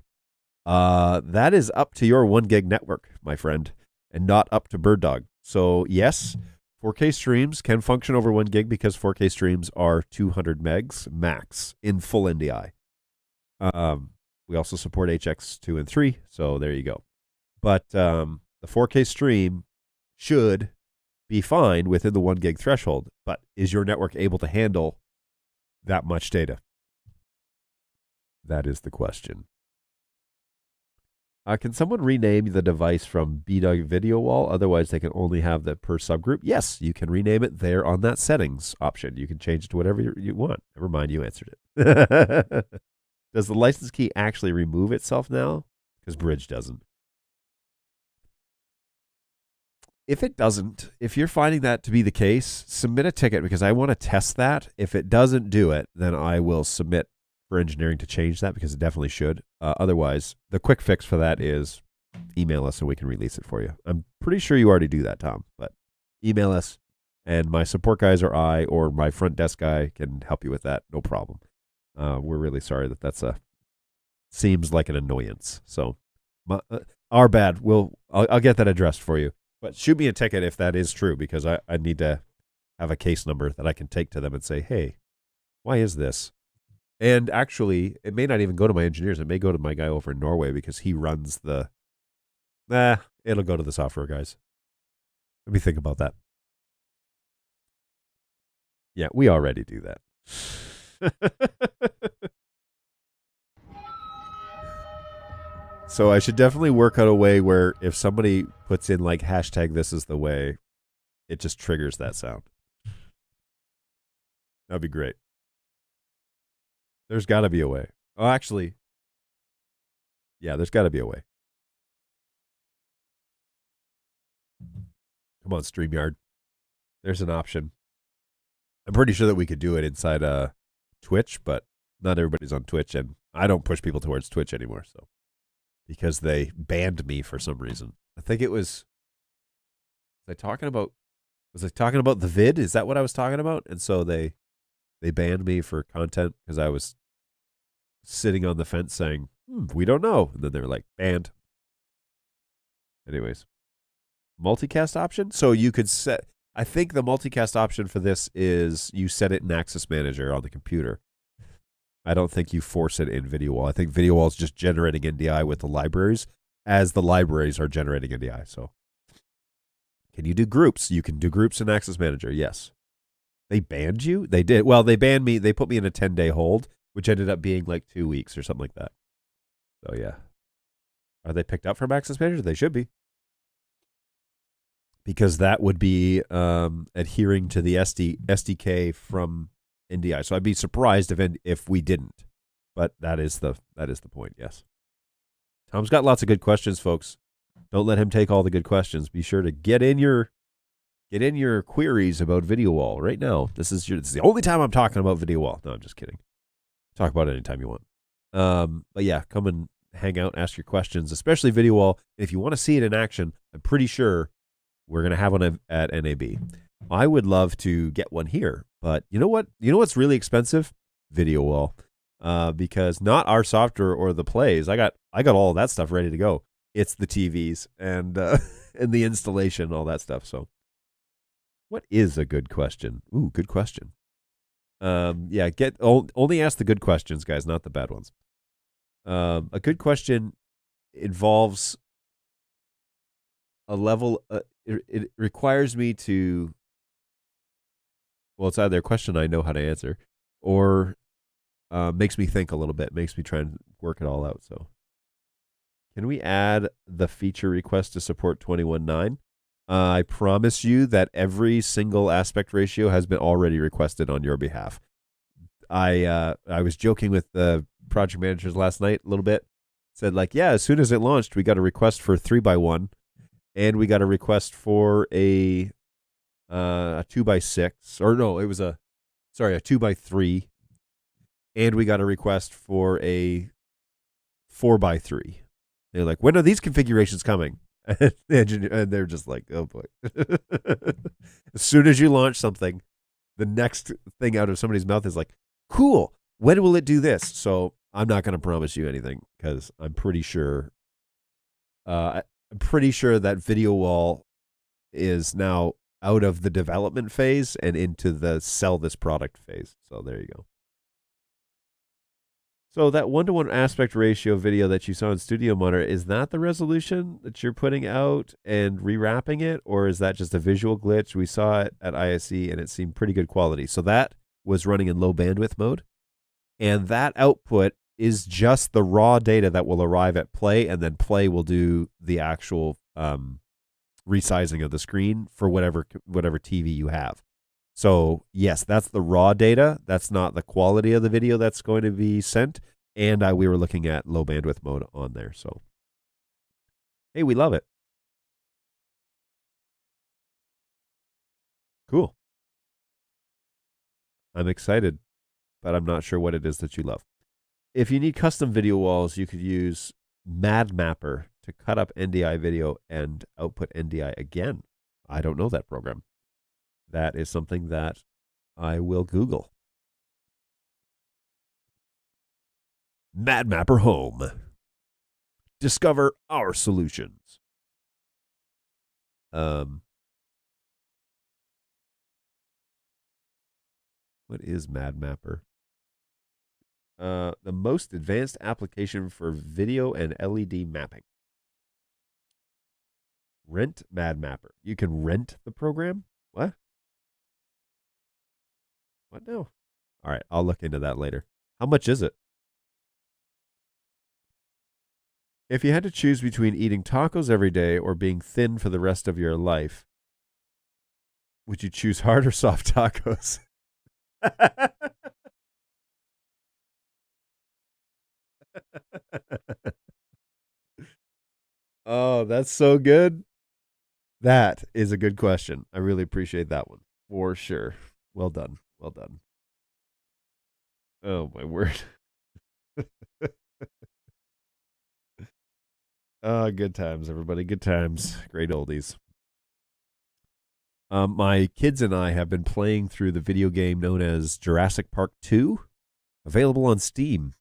That is up to your 1 gig network, my friend, and not up to BirdDog. So yes, 4K streams can function over 1 gig because 4K streams are 200 megs max in full NDI. We also support HX2 and 3, so there you go. But the 4K stream should be fine within the 1 gig threshold, but is your network able to handle that much data? That is the question. Can someone rename the device from BDOG VideoWall? Otherwise, they can only have the per subgroup. Yes, you can rename it there on that settings option. You can change it to whatever you want. Never mind, you answered it. Does the license key actually remove itself now? Because Bridge doesn't. If it doesn't, if you're finding that to be the case, submit a ticket because I want to test that. If it doesn't do it, then I will submit for engineering to change that because it definitely should. Otherwise, the quick fix for that is email us and we can release it for you. I'm pretty sure you already do that, Tom, but email us and my support guys or I or my front desk guy can help you with that. No problem. We're really sorry that's seems like an annoyance. So our bad. I'll get that addressed for you. But shoot me a ticket if that is true, because I need to have a case number that I can take to them and say, hey, why is this? And actually, it may not even go to my engineers. It may go to my guy over in Norway because he runs the... it'll go to the software guys. Let me think about that. Yeah, we already do that. So I should definitely work out a way where if somebody puts in like hashtag this is the way, it just triggers that sound. That'd be great. There's got to be a way. Oh, actually, yeah, there's got to be a way. Come on, StreamYard. There's an option. I'm pretty sure that we could do it inside Twitch, but not everybody's on Twitch, and I don't push people towards Twitch anymore, so. Because they banned me for some reason. I think it was I talking about the vid? Is that what I was talking about? And so they banned me for content because I was sitting on the fence saying, we don't know. And then they were like, banned. Anyways. Multicast option? So you could set, I think the multicast option for this is you set it in Access Manager on the computer. I don't think you force it in VideoWall. I think VideoWall is just generating NDI with the libraries as the libraries are generating NDI. So can you do groups? You can do groups in Access Manager, yes. They banned you? They did. Well, they banned me. They put me in a 10-day hold, which ended up being like 2 weeks or something like that. So, yeah. Are they picked up from Access Manager? They should be. Because that would be adhering to the SDK from NDI. So I'd be surprised if we didn't. But that is the point, yes. Tom's got lots of good questions, folks. Don't let him take all the good questions. Be sure to get in your queries about VideoWall right now. This is the only time I'm talking about VideoWall. No, I'm just kidding. Talk about it anytime you want. But yeah, come and hang out, ask your questions, especially VideoWall. If you want to see it in action, I'm pretty sure we're going to have one at NAB. I would love to get one here, but you know what? You know what's really expensive? VideoWall. Because not our software or the plays. I got all of that stuff ready to go. It's the TVs and and the installation, all that stuff. So, what is a good question? Ooh, good question. Yeah, only ask the good questions, guys, not the bad ones. A good question involves a level. It requires me to. Well, it's either a question I know how to answer, or makes me think a little bit, makes me try and work it all out. So, can we add the feature request to support 21.9? I promise you that every single aspect ratio has been already requested on your behalf. I was joking with the project managers last night a little bit. Said like, yeah, as soon as it launched, we got a request for 3x1, and we got a request for a 2x6, or no, it was a 2x3, and we got a request for a 4x3. They're like, when are these configurations coming? And they're just like, oh boy. As soon as you launch something, the next thing out of somebody's mouth is like, cool, when will it do this? So I'm not going to promise you anything because I'm pretty sure that VideoWall is now out of the development phase and into the sell this product phase. So there you go. So that 1-to-1 aspect ratio video that you saw in Studio Monitor, is that the resolution that you're putting out and rewrapping it, or is that just a visual glitch? We saw it at ISE and it seemed pretty good quality. So that was running in low bandwidth mode, and that output is just the raw data that will arrive at Play, and then Play will do the actual resizing of the screen for whatever TV you have. So yes, that's the raw data. That's not the quality of the video that's going to be sent. and we were looking at low bandwidth mode on there. So, hey, we love it. Cool. I'm excited, but I'm not sure what it is that you love. If you need custom video walls, you could use MadMapper to cut up NDI video and output NDI again. I don't know that program. That is something that I will Google. MadMapper Home. Discover our solutions. What is MadMapper? The most advanced application for video and LED mapping. Rent MadMapper. You can rent the program? What? What now? All right, I'll look into that later. How much is it? If you had to choose between eating tacos every day or being thin for the rest of your life, would you choose hard or soft tacos? Oh, that's so good. That is a good question. I really appreciate that one. For sure. Well done. Well done. Oh, my word. Good times, everybody. Good times. Great oldies. My kids and I have been playing through the video game known as Jurassic Park 2, available on Steam.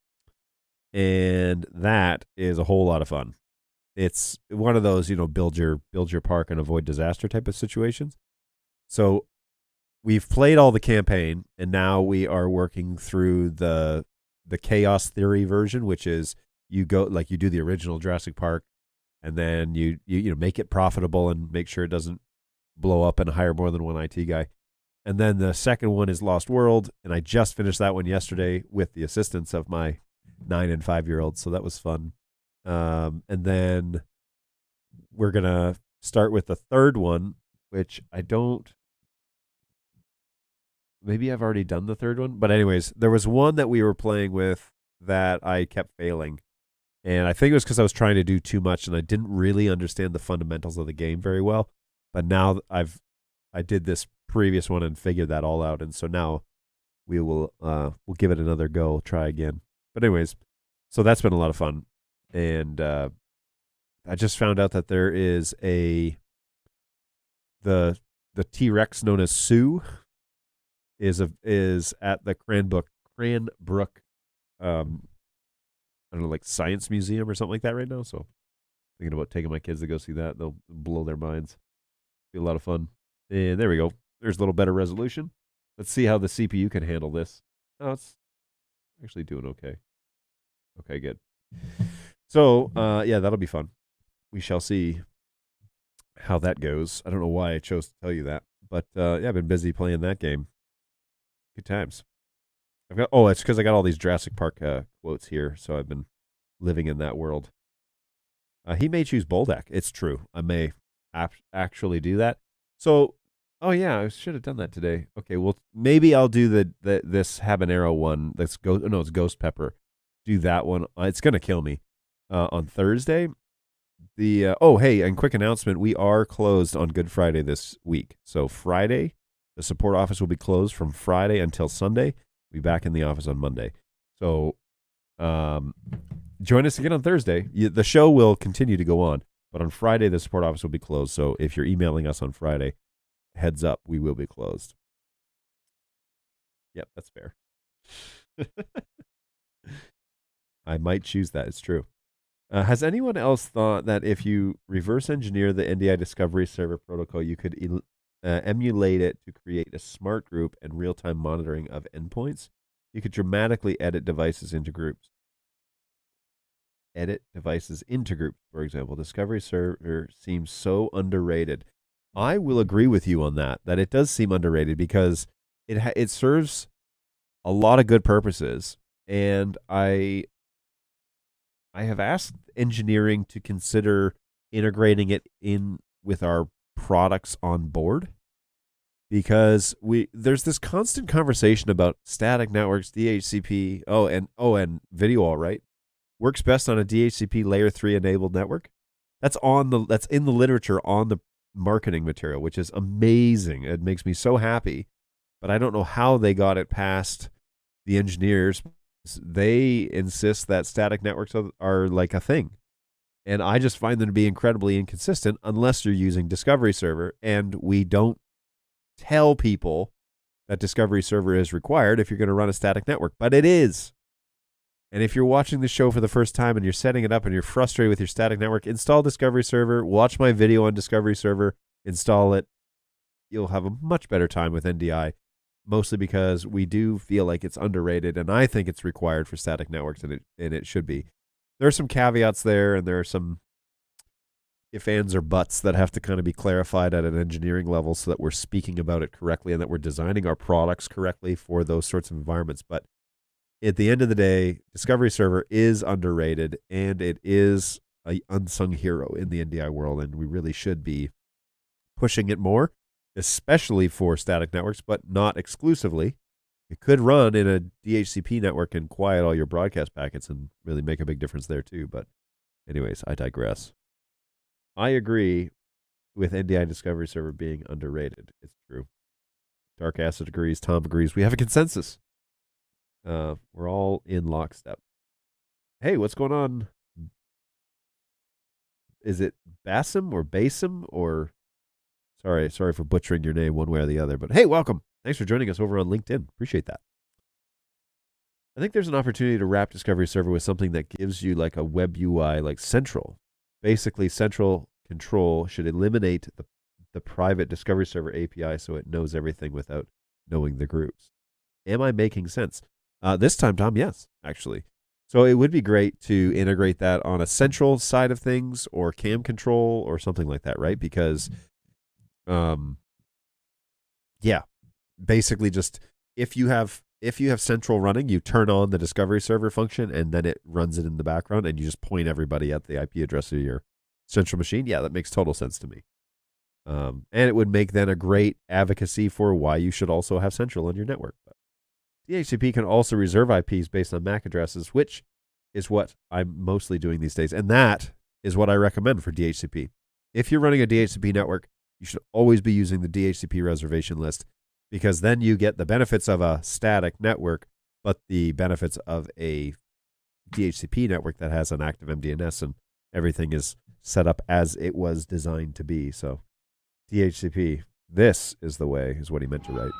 And that is a whole lot of fun. It's one of those, build your park and avoid disaster type of situations. So we've played all the campaign, and now we are working through the chaos theory version, which is you do the original Jurassic Park, and then you make it profitable and make sure it doesn't blow up and hire more than one IT guy. And then the second one is Lost World, and I just finished that one yesterday with the assistance of my 9 and 5-year-olds, so that was fun. And then we're going to start with the third one, which maybe I've already done the third one. But anyways, there was one that we were playing with that I kept failing. And I think it was because I was trying to do too much and I didn't really understand the fundamentals of the game very well. But now I did this previous one and figured that all out. And so now we'll give it another go, try again. But anyways, so that's been a lot of fun. And I just found out that there is the T-Rex known as Sue is at the Cranbrook I don't know, like Science Museum or something like that right now. So thinking about taking my kids to go see that. They'll blow their minds. Be a lot of fun. And there we go. There's a little better resolution. Let's see how the CPU can handle this. Oh, it's actually doing okay. Okay, good. So, yeah, that'll be fun. We shall see how that goes. I don't know why I chose to tell you that, but yeah, I've been busy playing that game. Good times. It's because I got all these Jurassic Park quotes here, so I've been living in that world. He may choose Boldak. It's true. I may actually do that. So, oh yeah, I should have done that today. Okay, well maybe I'll do this habanero one. It's ghost pepper. Do that one. It's gonna kill me. On Thursday. Hey, and quick announcement: we are closed on Good Friday this week. So Friday, the support office will be closed from Friday until Sunday. We'll be back in the office on Monday. So, join us again on Thursday. The show will continue to go on, but on Friday the support office will be closed. So if you're emailing us on Friday, heads up, we will be closed. Yep, that's fair. I might choose that. It's true. Has anyone else thought that if you reverse engineer the NDI discovery server protocol, you could emulate it to create a smart group and real-time monitoring of endpoints? You could dramatically edit devices into groups. Edit devices into groups, for example. Discovery server seems so underrated. I will agree with you on that it does seem underrated because it serves a lot of good purposes, and I have asked engineering to consider integrating it in with our products on board. because there's this constant conversation about static networks, DHCP, and VideoWall, right? Works best on a DHCP layer 3 enabled network. That's in the literature on the marketing material, which is amazing. It makes me so happy, but I don't know how they got it past the engineers. They insist that static networks are like a thing. And I just find them to be incredibly inconsistent unless you're using Discovery Server. And we don't tell people that Discovery Server is required if you're going to run a static network, but it is. And if you're watching the show for the first time and you're setting it up and you're frustrated with your static network, install Discovery Server, watch my video on Discovery Server, install it. You'll have a much better time with NDI, mostly because we do feel like it's underrated, and I think it's required for static networks, and it should be. There are some caveats there, and there are some if, ands, or buts that have to kind of be clarified at an engineering level so that we're speaking about it correctly and that we're designing our products correctly for those sorts of environments. But at the end of the day, Discovery Server is underrated, and it is an unsung hero in the NDI world, and we really should be pushing it more, especially for static networks, but not exclusively. It could run in a DHCP network and quiet all your broadcast packets and really make a big difference there too. But anyways, I digress. I agree with NDI Discovery Server being underrated. It's true. Dark Acid agrees. Tom agrees. We have a consensus. We're all in lockstep. Hey, what's going on? Is it Basim or Basim or... Sorry for butchering your name one way or the other. But hey, welcome. Thanks for joining us over on LinkedIn. Appreciate that. I think there's an opportunity to wrap Discovery Server with something that gives you like a web UI, like central. Basically, central control should eliminate the private Discovery Server API so it knows everything without knowing the groups. Am I making sense? This time, Tom, yes, actually. So it would be great to integrate that on a central side of things or cam control or something like that, right? Because, yeah, basically just if you have central running, you turn on the Discovery Server function and then it runs it in the background and you just point everybody at the IP address of your central machine. Yeah, that makes total sense to me. And it would make then a great advocacy for why you should also have central on your network. But DHCP can also reserve IPs based on MAC addresses, which is what I'm mostly doing these days. And that is what I recommend for DHCP. If you're running a DHCP network, you should always be using the DHCP reservation list, because then you get the benefits of a static network, but the benefits of a DHCP network that has an active MDNS and everything is set up as it was designed to be. So DHCP, this is the way, is what he meant to write.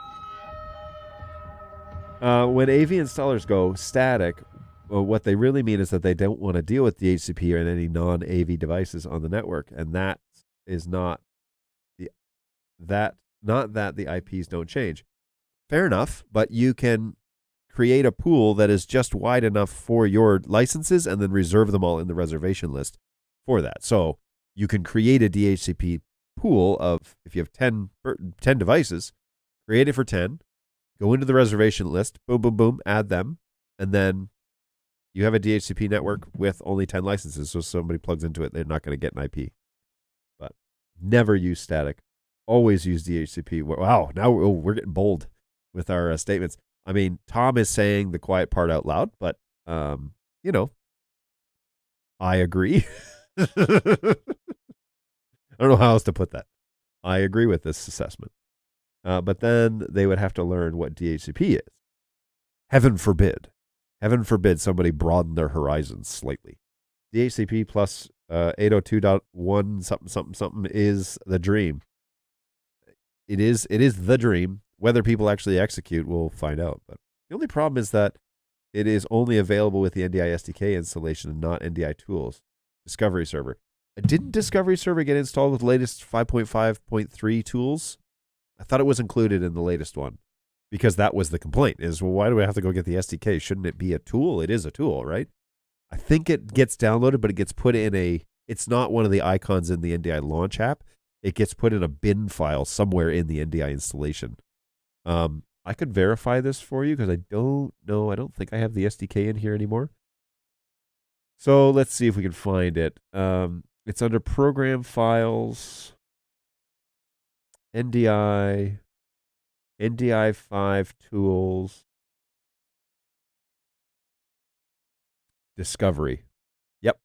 When AV installers go static, what they really mean is that they don't want to deal with DHCP or any non-AV devices on the network, and that is not that the IPs don't change. Fair enough, but you can create a pool that is just wide enough for your licenses and then reserve them all in the reservation list for that. So you can create a DHCP pool of, if you have 10 devices, create it for 10, go into the reservation list, boom, boom, boom, add them, and then you have a DHCP network with only 10 licenses. So if somebody plugs into it, they're not going to get an IP. But never use static. Always use DHCP. Wow, now we're getting bold with our statements. I mean, Tom is saying the quiet part out loud, but, you know, I agree. I don't know how else to put that. I agree with this assessment. But then they would have to learn what DHCP is. Heaven forbid somebody broaden their horizons slightly. DHCP plus 802.1 something is the dream. It is the dream. Whether people actually execute, we'll find out. But the only problem is that it is only available with the NDI SDK installation and not NDI tools. Discovery Server. Didn't Discovery Server get installed with the latest 5.5.3 tools? I thought it was included in the latest one, because that was the complaint is, well, why do I have to go get the SDK? Shouldn't it be a tool? It is a tool, right? I think it gets downloaded, but it gets put in it's not one of the icons in the NDI launch app. It gets put in a bin file somewhere in the NDI installation. I could verify this for you because I don't know. I don't think I have the SDK in here anymore. So let's see if we can find it. It's under Program Files, NDI. NDI 5 tools. Discovery. Yep.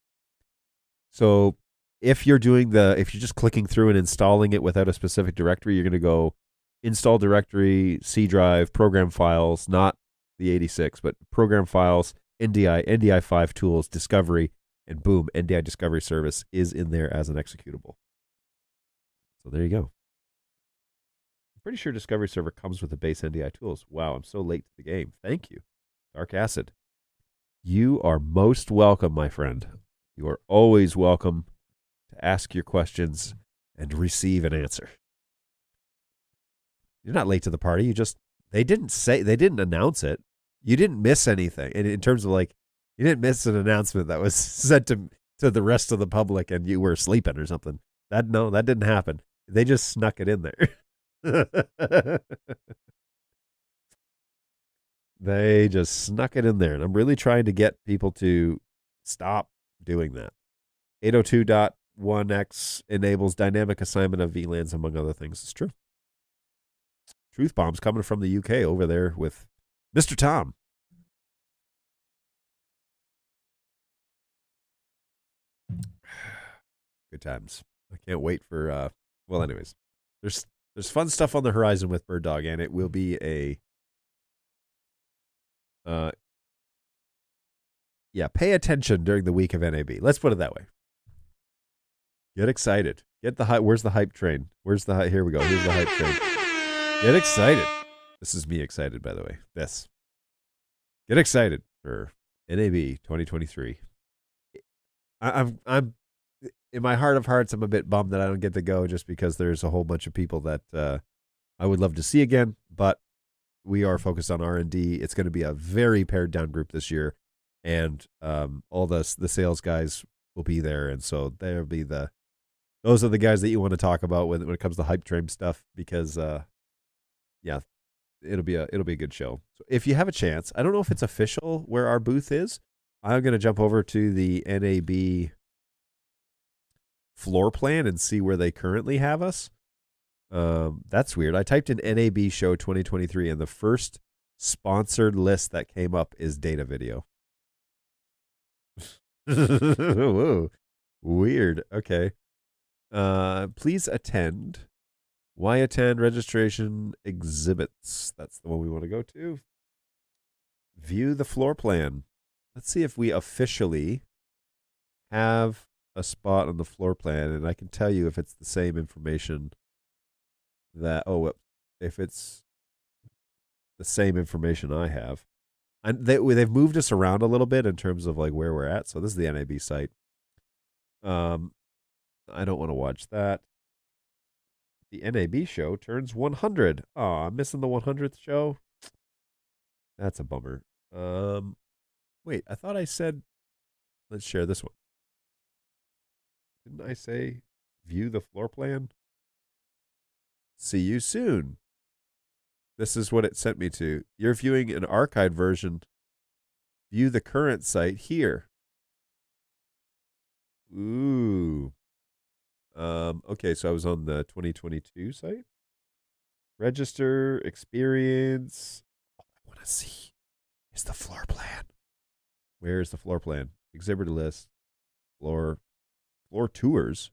So if you're just clicking through and installing it without a specific directory, you're going to go install directory, C drive, program files, not the 86, but program files, NDI 5 tools, discovery, and boom, NDI discovery service is in there as an executable. So there you go. I'm pretty sure discovery server comes with the base NDI tools. Wow, I'm so late to the game. Thank you, Dark Acid. You are most welcome, my friend. You are always welcome to ask your questions and receive an answer. You're not late to the party. They didn't announce it. You didn't miss anything. And in terms of you didn't miss an announcement that was sent to the rest of the public and you were sleeping or something. That didn't happen. They just snuck it in there. They just snuck it in there. And I'm really trying to get people to stop doing that. 802.1x enables dynamic assignment of VLANs, among other things. It's true. Truth bombs coming from the UK over there with Mr. Tom. Good times. I can't wait for well, anyways. There's fun stuff on the horizon with Bird Dog, and it will be a pay attention during the week of NAB. Let's put it that way. Get excited. Get the hype. Where's the hype train? Where's the hype? Here we go. Here's the hype train. Get excited. This is me excited, by the way. This. Get excited for NAB 2023. I'm in my heart of hearts, I'm a bit bummed that I don't get to go just because there's a whole bunch of people that I would love to see again, but we are focused on R&D. It's going to be a very pared down group this year, and all the sales guys will be there, and so they'll be those are the guys that you want to talk about when it comes to hype train stuff, because it'll be a good show. So if you have a chance, I don't know if it's official where our booth is. I'm going to jump over to the NAB floor plan and see where they currently have us. That's weird. I typed in NAB show 2023 and the first sponsored list that came up is Data Video. Whoa. Weird. Okay. Please attend. Why attend? Registration exhibits. That's the one we want to go to. View the floor plan. Let's see if we officially have a spot on the floor plan, and I can tell you if it's the same information if it's the same information I have. And they've moved us around a little bit in terms of where we're at. So this is the NAB site. I don't want to watch that. The NAB show turns 100. Oh, I'm missing the 100th show. That's a bummer. Wait, I thought I said let's share this one. Didn't I say view the floor plan? See you soon. This is what it sent me to. You're viewing an archived version. View the current site here. Ooh. Okay, so I was on the 2022 site. Register, experience. All I want to see is the floor plan. Where is the floor plan? Exhibitor list. Floor tours.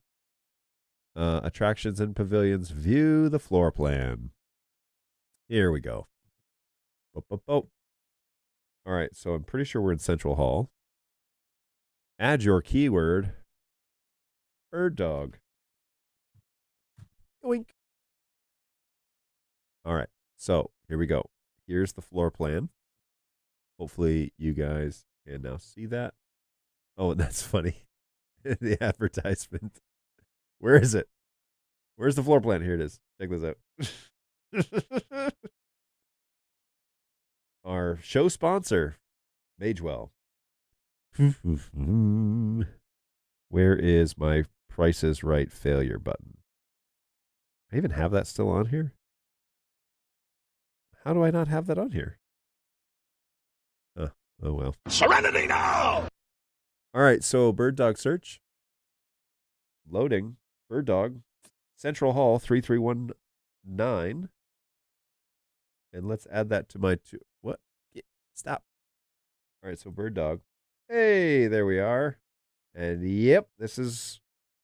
Attractions and pavilions. View the floor plan. Here we go. All right, so I'm pretty sure we're in Central Hall. Add your keyword. Bird dog. Yoink. All right, so here we go. Here's the floor plan. Hopefully you guys can now see that. Oh, and that's funny. The advertisement. Where is it? Where's the floor plan? Here it is. Check this out. Our show sponsor, Magewell. Where is my Price is Right failure button? I even have that still on here? How do I not have that on here? Oh well. Serenity now! All right, so Bird Dog search. Loading. Bird Dog. Central Hall 3319. And let's add that to my two. What? Stop. All right, so bird dog. Hey, there we are. And yep, this is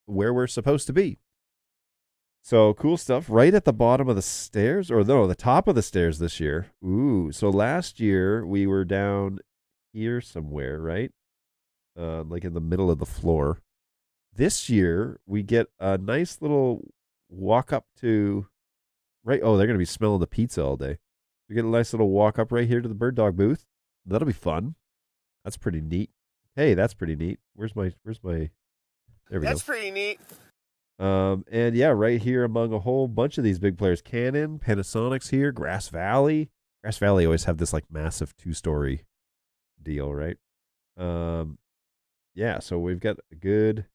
where we're supposed to be. So cool stuff. Right at the bottom of the stairs, or no, the top of the stairs this year. Ooh, so last year we were down here somewhere, right? Like in the middle of the floor. This year we get a nice little walk up to right. Oh, they're gonna be smelling the pizza all day. We get a nice little walk up right here to the bird dog booth. That'll be fun. That's pretty neat. Hey, that's pretty neat. Where's my there we That's go. pretty neat. And yeah, right here among a whole bunch of these big players, Canon, Panasonic's here, Grass Valley. Grass Valley always have this like massive 2-story deal, right? Yeah, so we've got a good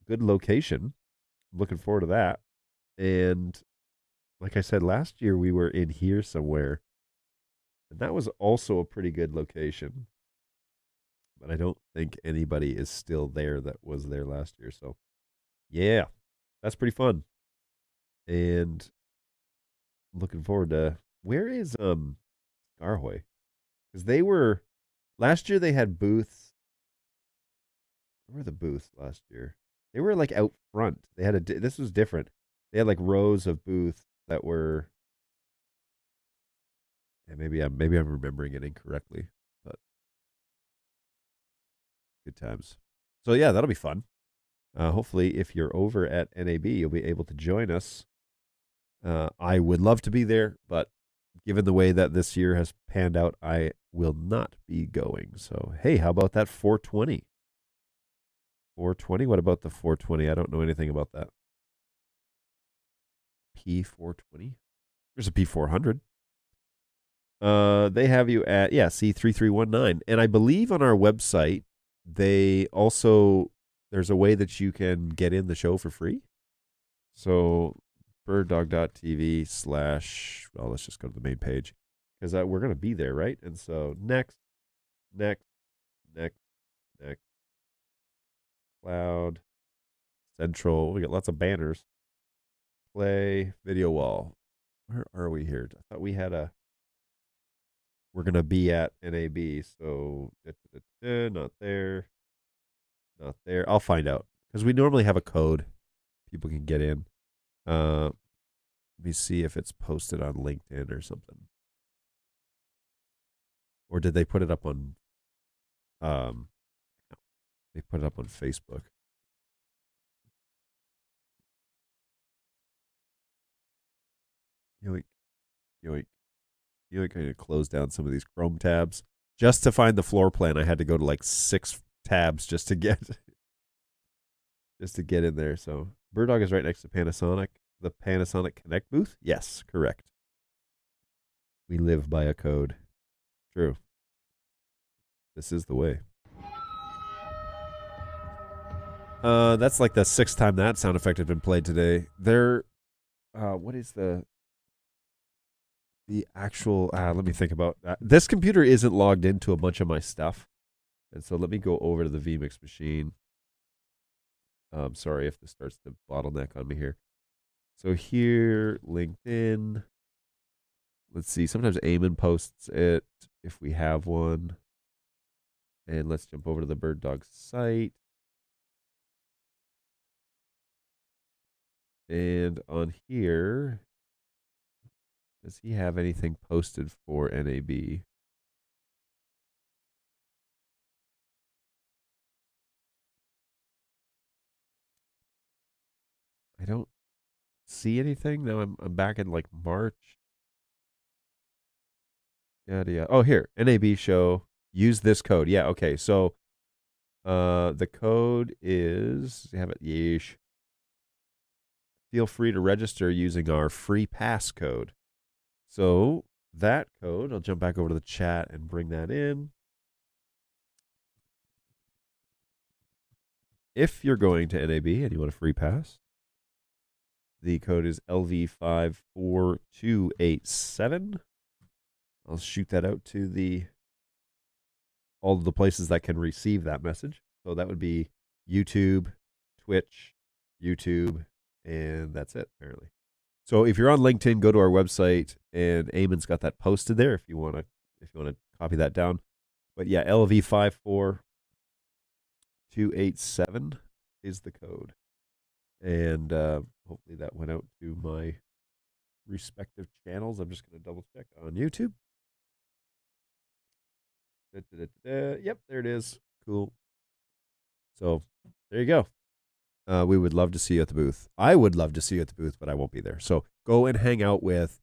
location. I'm looking forward to that. And like I said, last year we were in here somewhere. And that was also a pretty good location. But I don't think anybody is still there that was there last year. So yeah, that's pretty fun. And looking forward to where is Garhoy? Because they were last year they had booths. Where were the booths last year? They were like out front. They had this was different. They had like rows of booths that were yeah, maybe I'm remembering it incorrectly, but good times. So yeah, that'll be fun. Hopefully, if you're over at NAB, you'll be able to join us. I would love to be there, but given the way that this year has panned out, I will not be going. So, hey, how about that 420? 420? What about the 420? I don't know anything about that. P420? There's a P400. They have you at, yeah, C3319. And I believe on our website, they also, there's a way that you can get in the show for free. So birddog.tv / well, let's just go to the main page because we're going to be there, right? And so next, cloud, central. We got lots of banners. Play, video wall. Where are we here? I thought we had we're going to be at NAB. So not there. Not there. I'll find out because we normally have a code people can get in. Let me see if it's posted on LinkedIn or something. Or did they put it up on they put it up on Facebook. Yoink, yoink, yoink. I'm going to close down some of these Chrome tabs. Just to find the floor plan, I had to go to like 6 tabs just to get in there. So BirdDog is right next to Panasonic. The Panasonic Connect booth? Yes, correct. We live by a code. True. This is the way. That's like the 6th time that sound effect had been played today. What is the actual, let me think about that. This computer isn't logged into a bunch of my stuff. And so let me go over to the vMix machine. Sorry if this starts to bottleneck on me here. So here, LinkedIn. Let's see. Sometimes Eamon posts it if we have one. And let's jump over to the BirdDog site. And on here, does he have anything posted for NAB? I don't see anything. Now I'm back in like March. Yeah. Oh, here, NAB show. Use this code. Yeah, okay. So the code is, have it, yeesh. Feel free to register using our free pass code. So that code, I'll jump back over to the chat and bring that in. If you're going to NAB and you want a free pass, the code is LV54287. I'll shoot that out to all of the places that can receive that message. So that would be YouTube, Twitch, YouTube, and that's it, apparently. So if you're on LinkedIn, go to our website, and Eamon's got that posted there if you want to copy that down. But yeah, LV54287 is the code, and hopefully that went out to my respective channels. I'm just going to double check on YouTube. Yep, there it is. Cool. So there you go. We would love to see you at the booth. I would love to see you at the booth, but I won't be there. So go and hang out with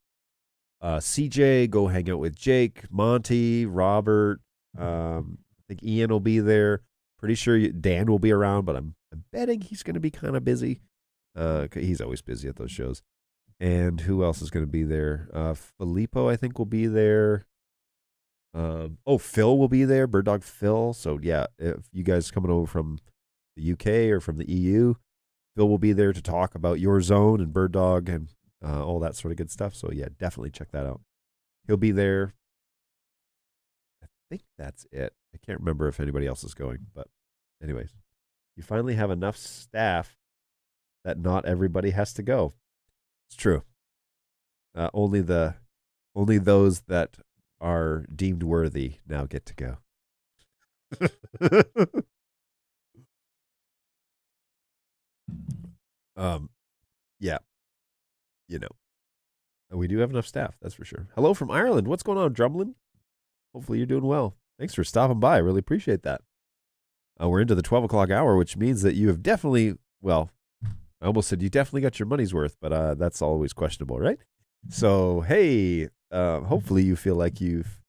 CJ. Go hang out with Jake, Monty, Robert. I think Ian will be there. Pretty sure Dan will be around, but I'm betting he's going to be kind of busy. He's always busy at those shows. And who else is going to be there? Filippo, I think, will be there. Phil will be there. Bird Dog Phil. So yeah, if you guys coming over from the UK or from the EU, Phil will be there to talk about your zone and Bird Dog and all that sort of good stuff. So yeah, definitely check that out. He'll be there. I think that's it. I can't remember if anybody else is going, but anyways, you finally have enough staff that not everybody has to go. It's true. Only those that are deemed worthy now get to go. Yeah, we do have enough staff, that's for sure. Hello from Ireland. What's going on, Drumlin? Hopefully you're doing well. Thanks for stopping by. I really appreciate that. We're into the 12 o'clock hour, which means that you have definitely, well, I almost said you definitely got your money's worth, but that's always questionable, right? So, hey, hopefully you feel like you've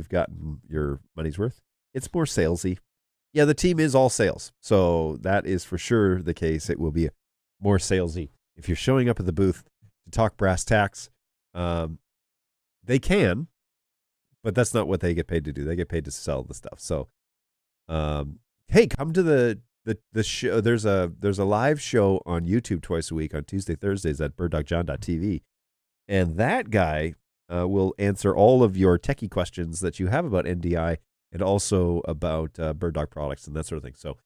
gotten your money's worth. It's more salesy. Yeah, the team is all sales. So that is for sure the case. It will be more salesy. If you're showing up at the booth to talk brass tacks, they can, but that's not what they get paid to do. They get paid to sell the stuff. So, hey, come to the show. There's a live show on YouTube twice a week on Tuesday, Thursdays at birddogjohn.tv. And that guy will answer all of your techie questions that you have about NDI and also about Bird Dog products and that sort of thing. So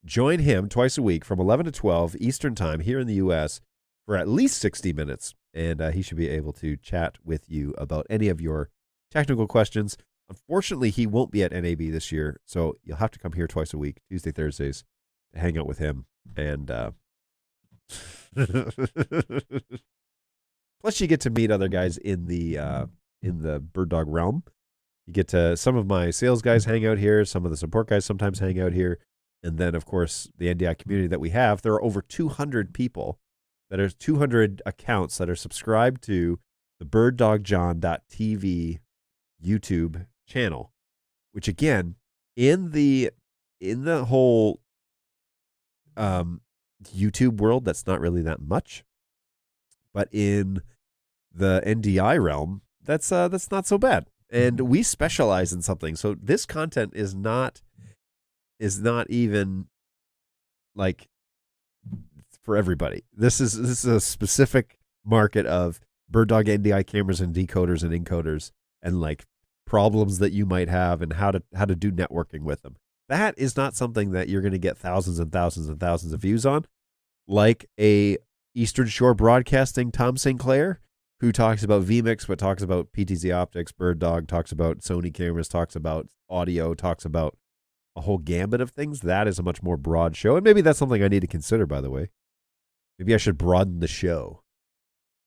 join him twice a week from 11 to 12 Eastern Time here in the U.S. for at least 60 minutes. And he should be able to chat with you about any of your technical questions. Unfortunately, he won't be at NAB this year, so you'll have to come here twice a week, Tuesday, Thursdays, to hang out with him. And plus, you get to meet other guys in the Bird Dog realm. You get to, some of my sales guys hang out here. Some of the support guys sometimes hang out here. And then, of course, the NDI community that we have, there are over 200 people, that are 200 accounts that are subscribed to the birddogjohn.tv YouTube channel, which again, in the whole YouTube world, that's not really that much. But in the NDI realm, that's not so bad. And we specialize in something. So this content is not even like for everybody. This is a specific market of Bird Dog NDI cameras and decoders and encoders and like problems that you might have and how to do networking with them. That is not something that you're going to get thousands and thousands and thousands of views on, like a Eastern Shore Broadcasting Tom Sinclair, who talks about vMix, but talks about PTZ optics. Bird Dog talks about Sony cameras, talks about audio, talks about a whole gambit of things. That is a much more broad show, and maybe that's something I need to consider, by the way. Maybe I should broaden the show.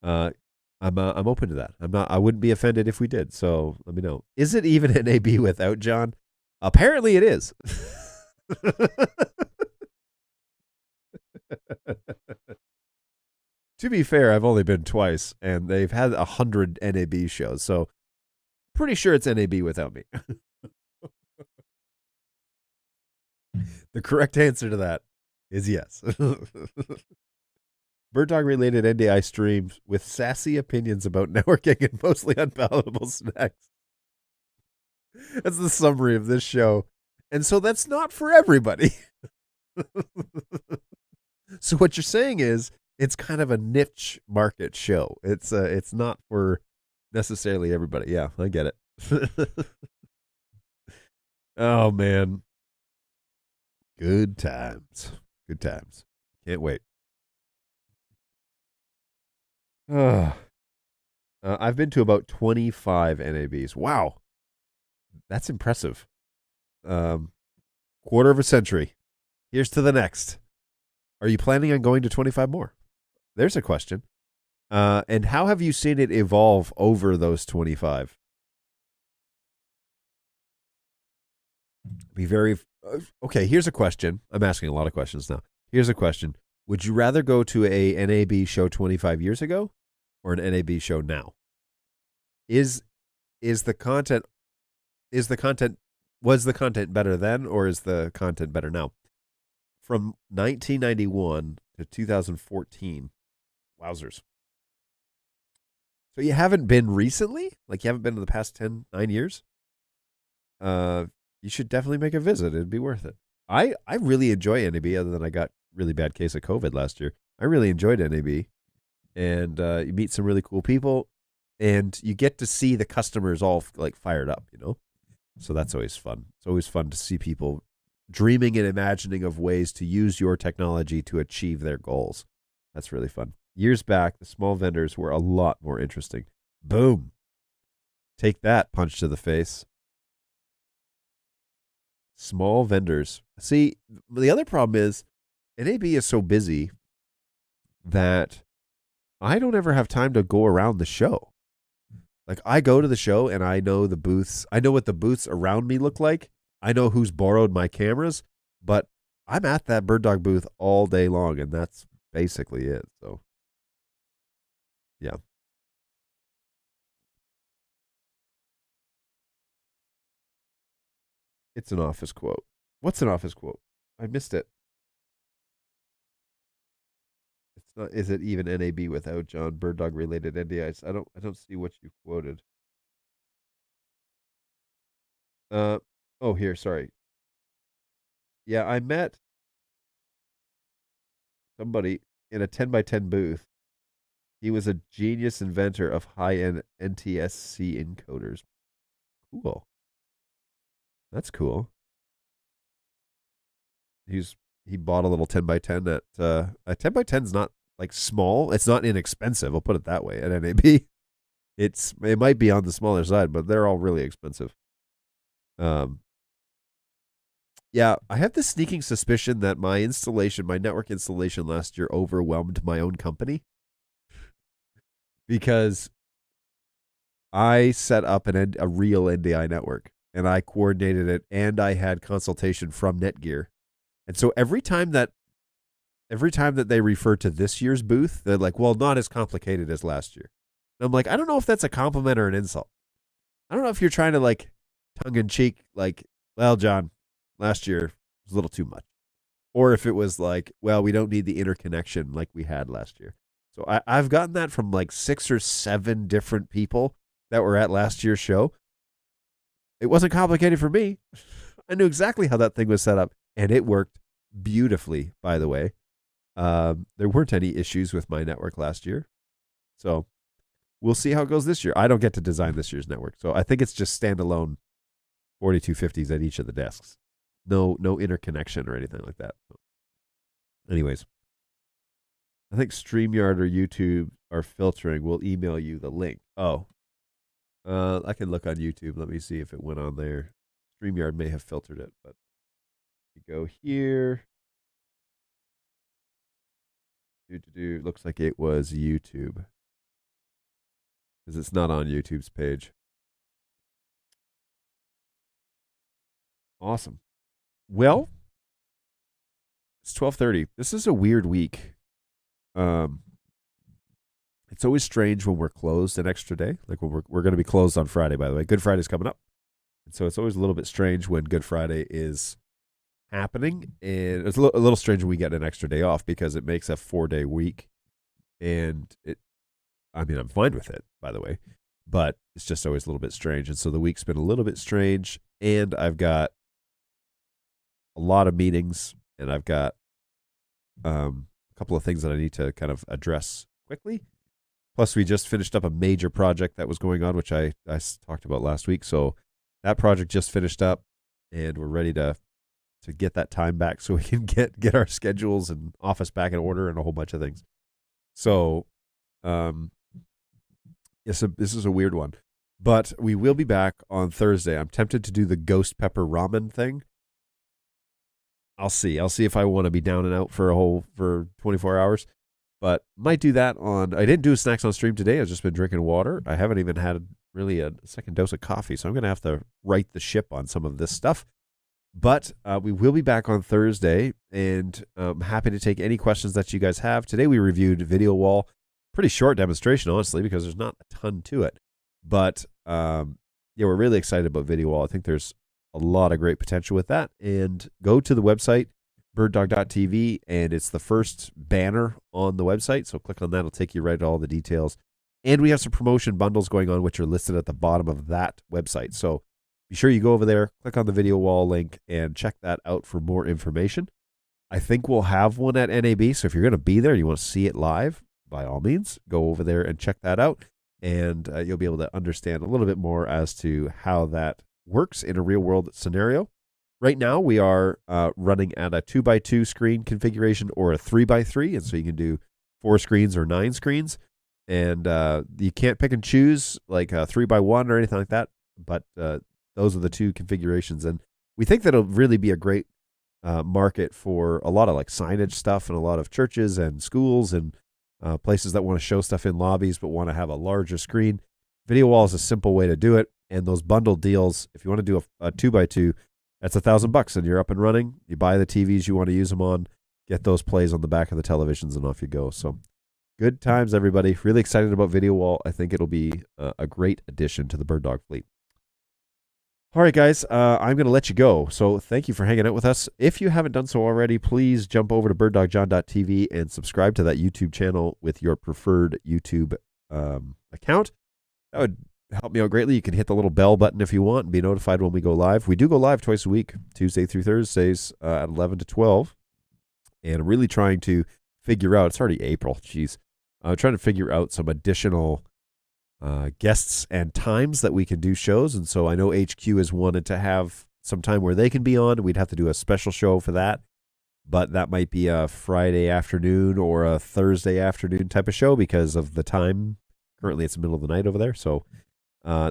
I'm open to that. I wouldn't be offended if we did. So let me know. Is it even NAB without John? Apparently it is. To be fair, I've only been twice, and they've had 100 NAB shows, so pretty sure it's NAB without me. The correct answer to that is yes. Bird Dog related NDI streams with sassy opinions about networking and mostly unpalatable snacks. That's the summary of this show. And so that's not for everybody. So what you're saying is it's kind of a niche market show. It's not for necessarily everybody. Yeah, I get it. Oh man. Good times. Good times. Can't wait. I've been to about 25 NABs. Wow, that's impressive. Quarter of a century. Here's to the next. Are you planning on going to 25 more? There's a question. And how have you seen it evolve over those 25? Be very okay. Here's a question. I'm asking a lot of questions now. Here's a question. Would you rather go to a NAB show 25 years ago or an NAB show now? Is the content was the content better then or is the content better now? From 1991 to 2014. Wowzers. So you haven't been recently? Like you haven't been in the past 9 years? You should definitely make a visit. It'd be worth it. I really enjoy NAB other than I got really bad case of COVID last year. I really enjoyed NAB. And you meet some really cool people and you get to see the customers all like fired up, you know? So that's always fun. It's always fun to see people dreaming and imagining of ways to use your technology to achieve their goals. That's really fun. Years back, the small vendors were a lot more interesting. Boom. Take that, punch to the face. Small vendors. See, the other problem is NAB is so busy that I don't ever have time to go around the show. Like I go to the show and I know the booths. I know what the booths around me look like. I know who's borrowed my cameras, but I'm at that Bird Dog booth all day long, and that's basically it. So, yeah. It's an office quote. What's an office quote? I missed it. It's not. Is it even NAB without John Bird Dog related NDIs? I don't see what you quoted. Oh, here. Sorry. Yeah, I met somebody in a 10 by 10 booth. He was a genius inventor of high end NTSC encoders. Cool. That's cool. He bought a little 10 by 10 at a 10 by 10 is not like small. It's not inexpensive. I'll put it that way. At NAB, it might be on the smaller side, but they're all really expensive. Yeah, I have the sneaking suspicion that my network installation last year overwhelmed my own company because I set up a real NDI network and I coordinated it and I had consultation from Netgear. And so every time that they refer to this year's booth, they're like, well, not as complicated as last year. And I'm like, I don't know if that's a compliment or an insult. I don't know if you're trying to like tongue in cheek, like, well, John, last year was a little too much. Or if it was like, well, we don't need the interconnection like we had last year. So I've gotten that from like 6 or 7 different people that were at last year's show. It wasn't complicated for me. I knew exactly how that thing was set up, and it worked beautifully, by the way. There weren't any issues with my network last year. So we'll see how it goes this year. I don't get to design this year's network, so I think it's just standalone 4250s at each of the desks. No interconnection or anything like that. Anyways, I think StreamYard or YouTube are filtering. We'll email you the link. Oh, I can look on YouTube. Let me see if it went on there. StreamYard may have filtered it, but you go here. Looks like it was YouTube because it's not on YouTube's page. Awesome. Well, it's 12:30. This is a weird week. It's always strange when we're closed an extra day. Like when we're going to be closed on Friday, by the way. Good Friday's coming up. And so it's always a little bit strange when Good Friday is happening. And it's a little strange when we get an extra day off because it makes a 4-day week. And I'm fine with it, by the way. But it's just always a little bit strange. And so the week's been a little bit strange. And I've got a lot of meetings. And I've got a couple of things that I need to kind of address quickly. Plus, we just finished up a major project that was going on, which I talked about last week. So that project just finished up, and we're ready to get that time back so we can get our schedules and office back in order and a whole bunch of things. So Yes, this is a weird one. But we will be back on Thursday. I'm tempted to do the ghost pepper ramen thing. I'll see. I'll see if I want to be down and out for 24 hours. But might do that on. I didn't do snacks on stream today. I've just been drinking water. I haven't even had really a second dose of coffee, so I'm going to have to right the ship on some of this stuff. But we will be back on Thursday, and I'm happy to take any questions that you guys have. Today we reviewed VideoWall. Pretty short demonstration, honestly, because there's not a ton to it. But yeah, we're really excited about VideoWall. I think there's a lot of great potential with that. And go to the website, birddog.tv, and it's the first banner on the website. So click on that. It'll take you right to all the details. And we have some promotion bundles going on, which are listed at the bottom of that website. So be sure you go over there, click on the VideoWall link, and check that out for more information. I think we'll have one at NAB. So if you're going to be there, you want to see it live, by all means, go over there and check that out. And you'll be able to understand a little bit more as to how that works in a real world scenario. Right now, we are running at a 2x2 screen configuration or a 3x3. And so you can do 4 screens or 9 screens. And you can't pick and choose like a 3x1 or anything like that. But those are the 2 configurations. And we think that it'll really be a great market for a lot of like signage stuff and a lot of churches and schools and places that want to show stuff in lobbies but want to have a larger screen. VideoWall is a simple way to do it. And those bundle deals, if you want to do a 2x2, that's $1,000 and you're up and running. You buy the TVs you want to use them on, get those plays on the back of the televisions, and off you go. So good times, everybody. Really excited about VideoWall. I think it'll be a great addition to the Bird Dog fleet. All right, guys, I'm going to let you go. So thank you for hanging out with us. If you haven't done so already, please jump over to birddogjohn.tv and subscribe to that YouTube channel with your preferred YouTube account. That would help me out greatly. You can hit the little bell button if you want and be notified when we go live. We do go live twice a week, Tuesday through Thursdays at 11 to 12. And I'm really trying to figure out, it's already April, geez. I'm trying to figure out some additional guests and times that we can do shows. And so I know HQ has wanted to have some time where they can be on. We'd have to do a special show for that. But that might be a Friday afternoon or a Thursday afternoon type of show because of the time. Currently, it's the middle of the night over there. So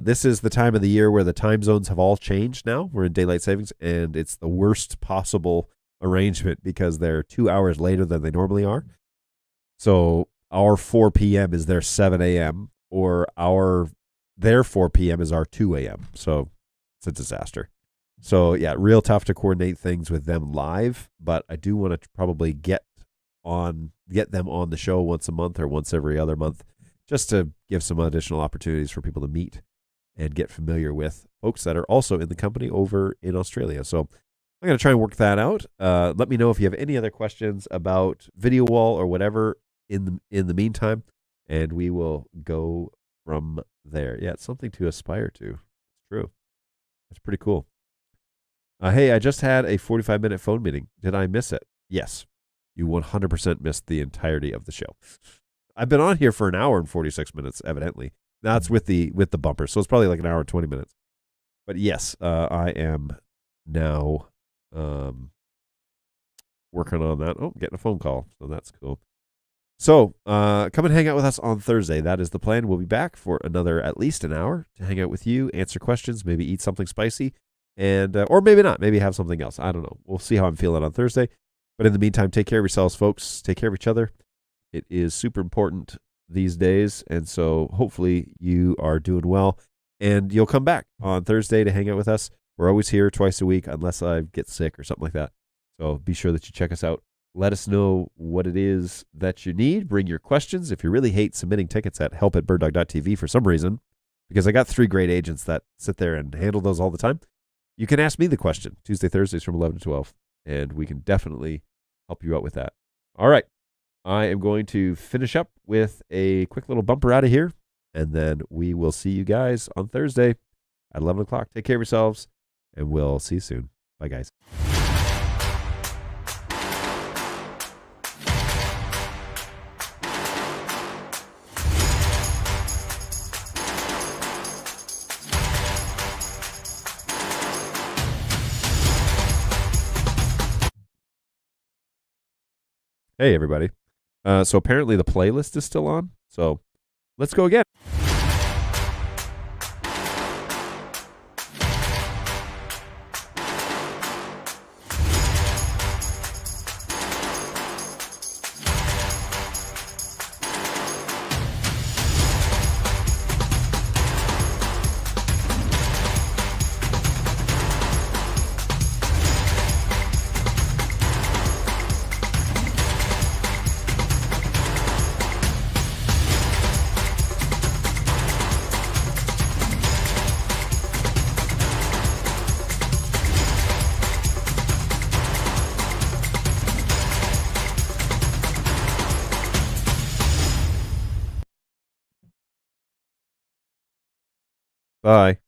this is the time of the year where the time zones have all changed now. We're in daylight savings, and it's the worst possible arrangement because they're 2 hours later than they normally are. So our 4 p.m. is their 7 a.m., or their 4 p.m. is our 2 a.m. So it's a disaster. So yeah, real tough to coordinate things with them live, but I do want to probably get them on the show once a month or once every other month, just to give some additional opportunities for people to meet and get familiar with folks that are also in the company over in Australia. So I'm going to try and work that out. Let me know if you have any other questions about VideoWall or whatever in the meantime, and we will go from there. Yeah, it's something to aspire to. It's true. It's pretty cool. Hey, I just had a 45-minute phone meeting. Did I miss it? Yes. You 100% missed the entirety of the show. I've been on here for an hour and 46 minutes, evidently. That's with the bumper, so it's probably like an hour and 20 minutes. But yes, I am now working on that. Oh, getting a phone call, so that's cool. So come and hang out with us on Thursday. That is the plan. We'll be back for another at least an hour to hang out with you, answer questions, maybe eat something spicy, and or maybe not. Maybe have something else. I don't know. We'll see how I'm feeling on Thursday. But in the meantime, take care of yourselves, folks. Take care of each other. It is super important these days, and so hopefully you are doing well, and you'll come back on Thursday to hang out with us. We're always here twice a week unless I get sick or something like that. So be sure that you check us out. Let us know what it is that you need. Bring your questions. If you really hate submitting tickets at help@birddog.tv for some reason, because I got 3 great agents that sit there and handle those all the time, you can ask me the question Tuesday, Thursdays from 11 to 12, and we can definitely help you out with that. All right. I am going to finish up with a quick little bumper out of here, and then we will see you guys on Thursday at 11 o'clock. Take care of yourselves, and we'll see you soon. Bye, guys. Hey, everybody. So apparently the playlist is still on. So let's go again. Bye.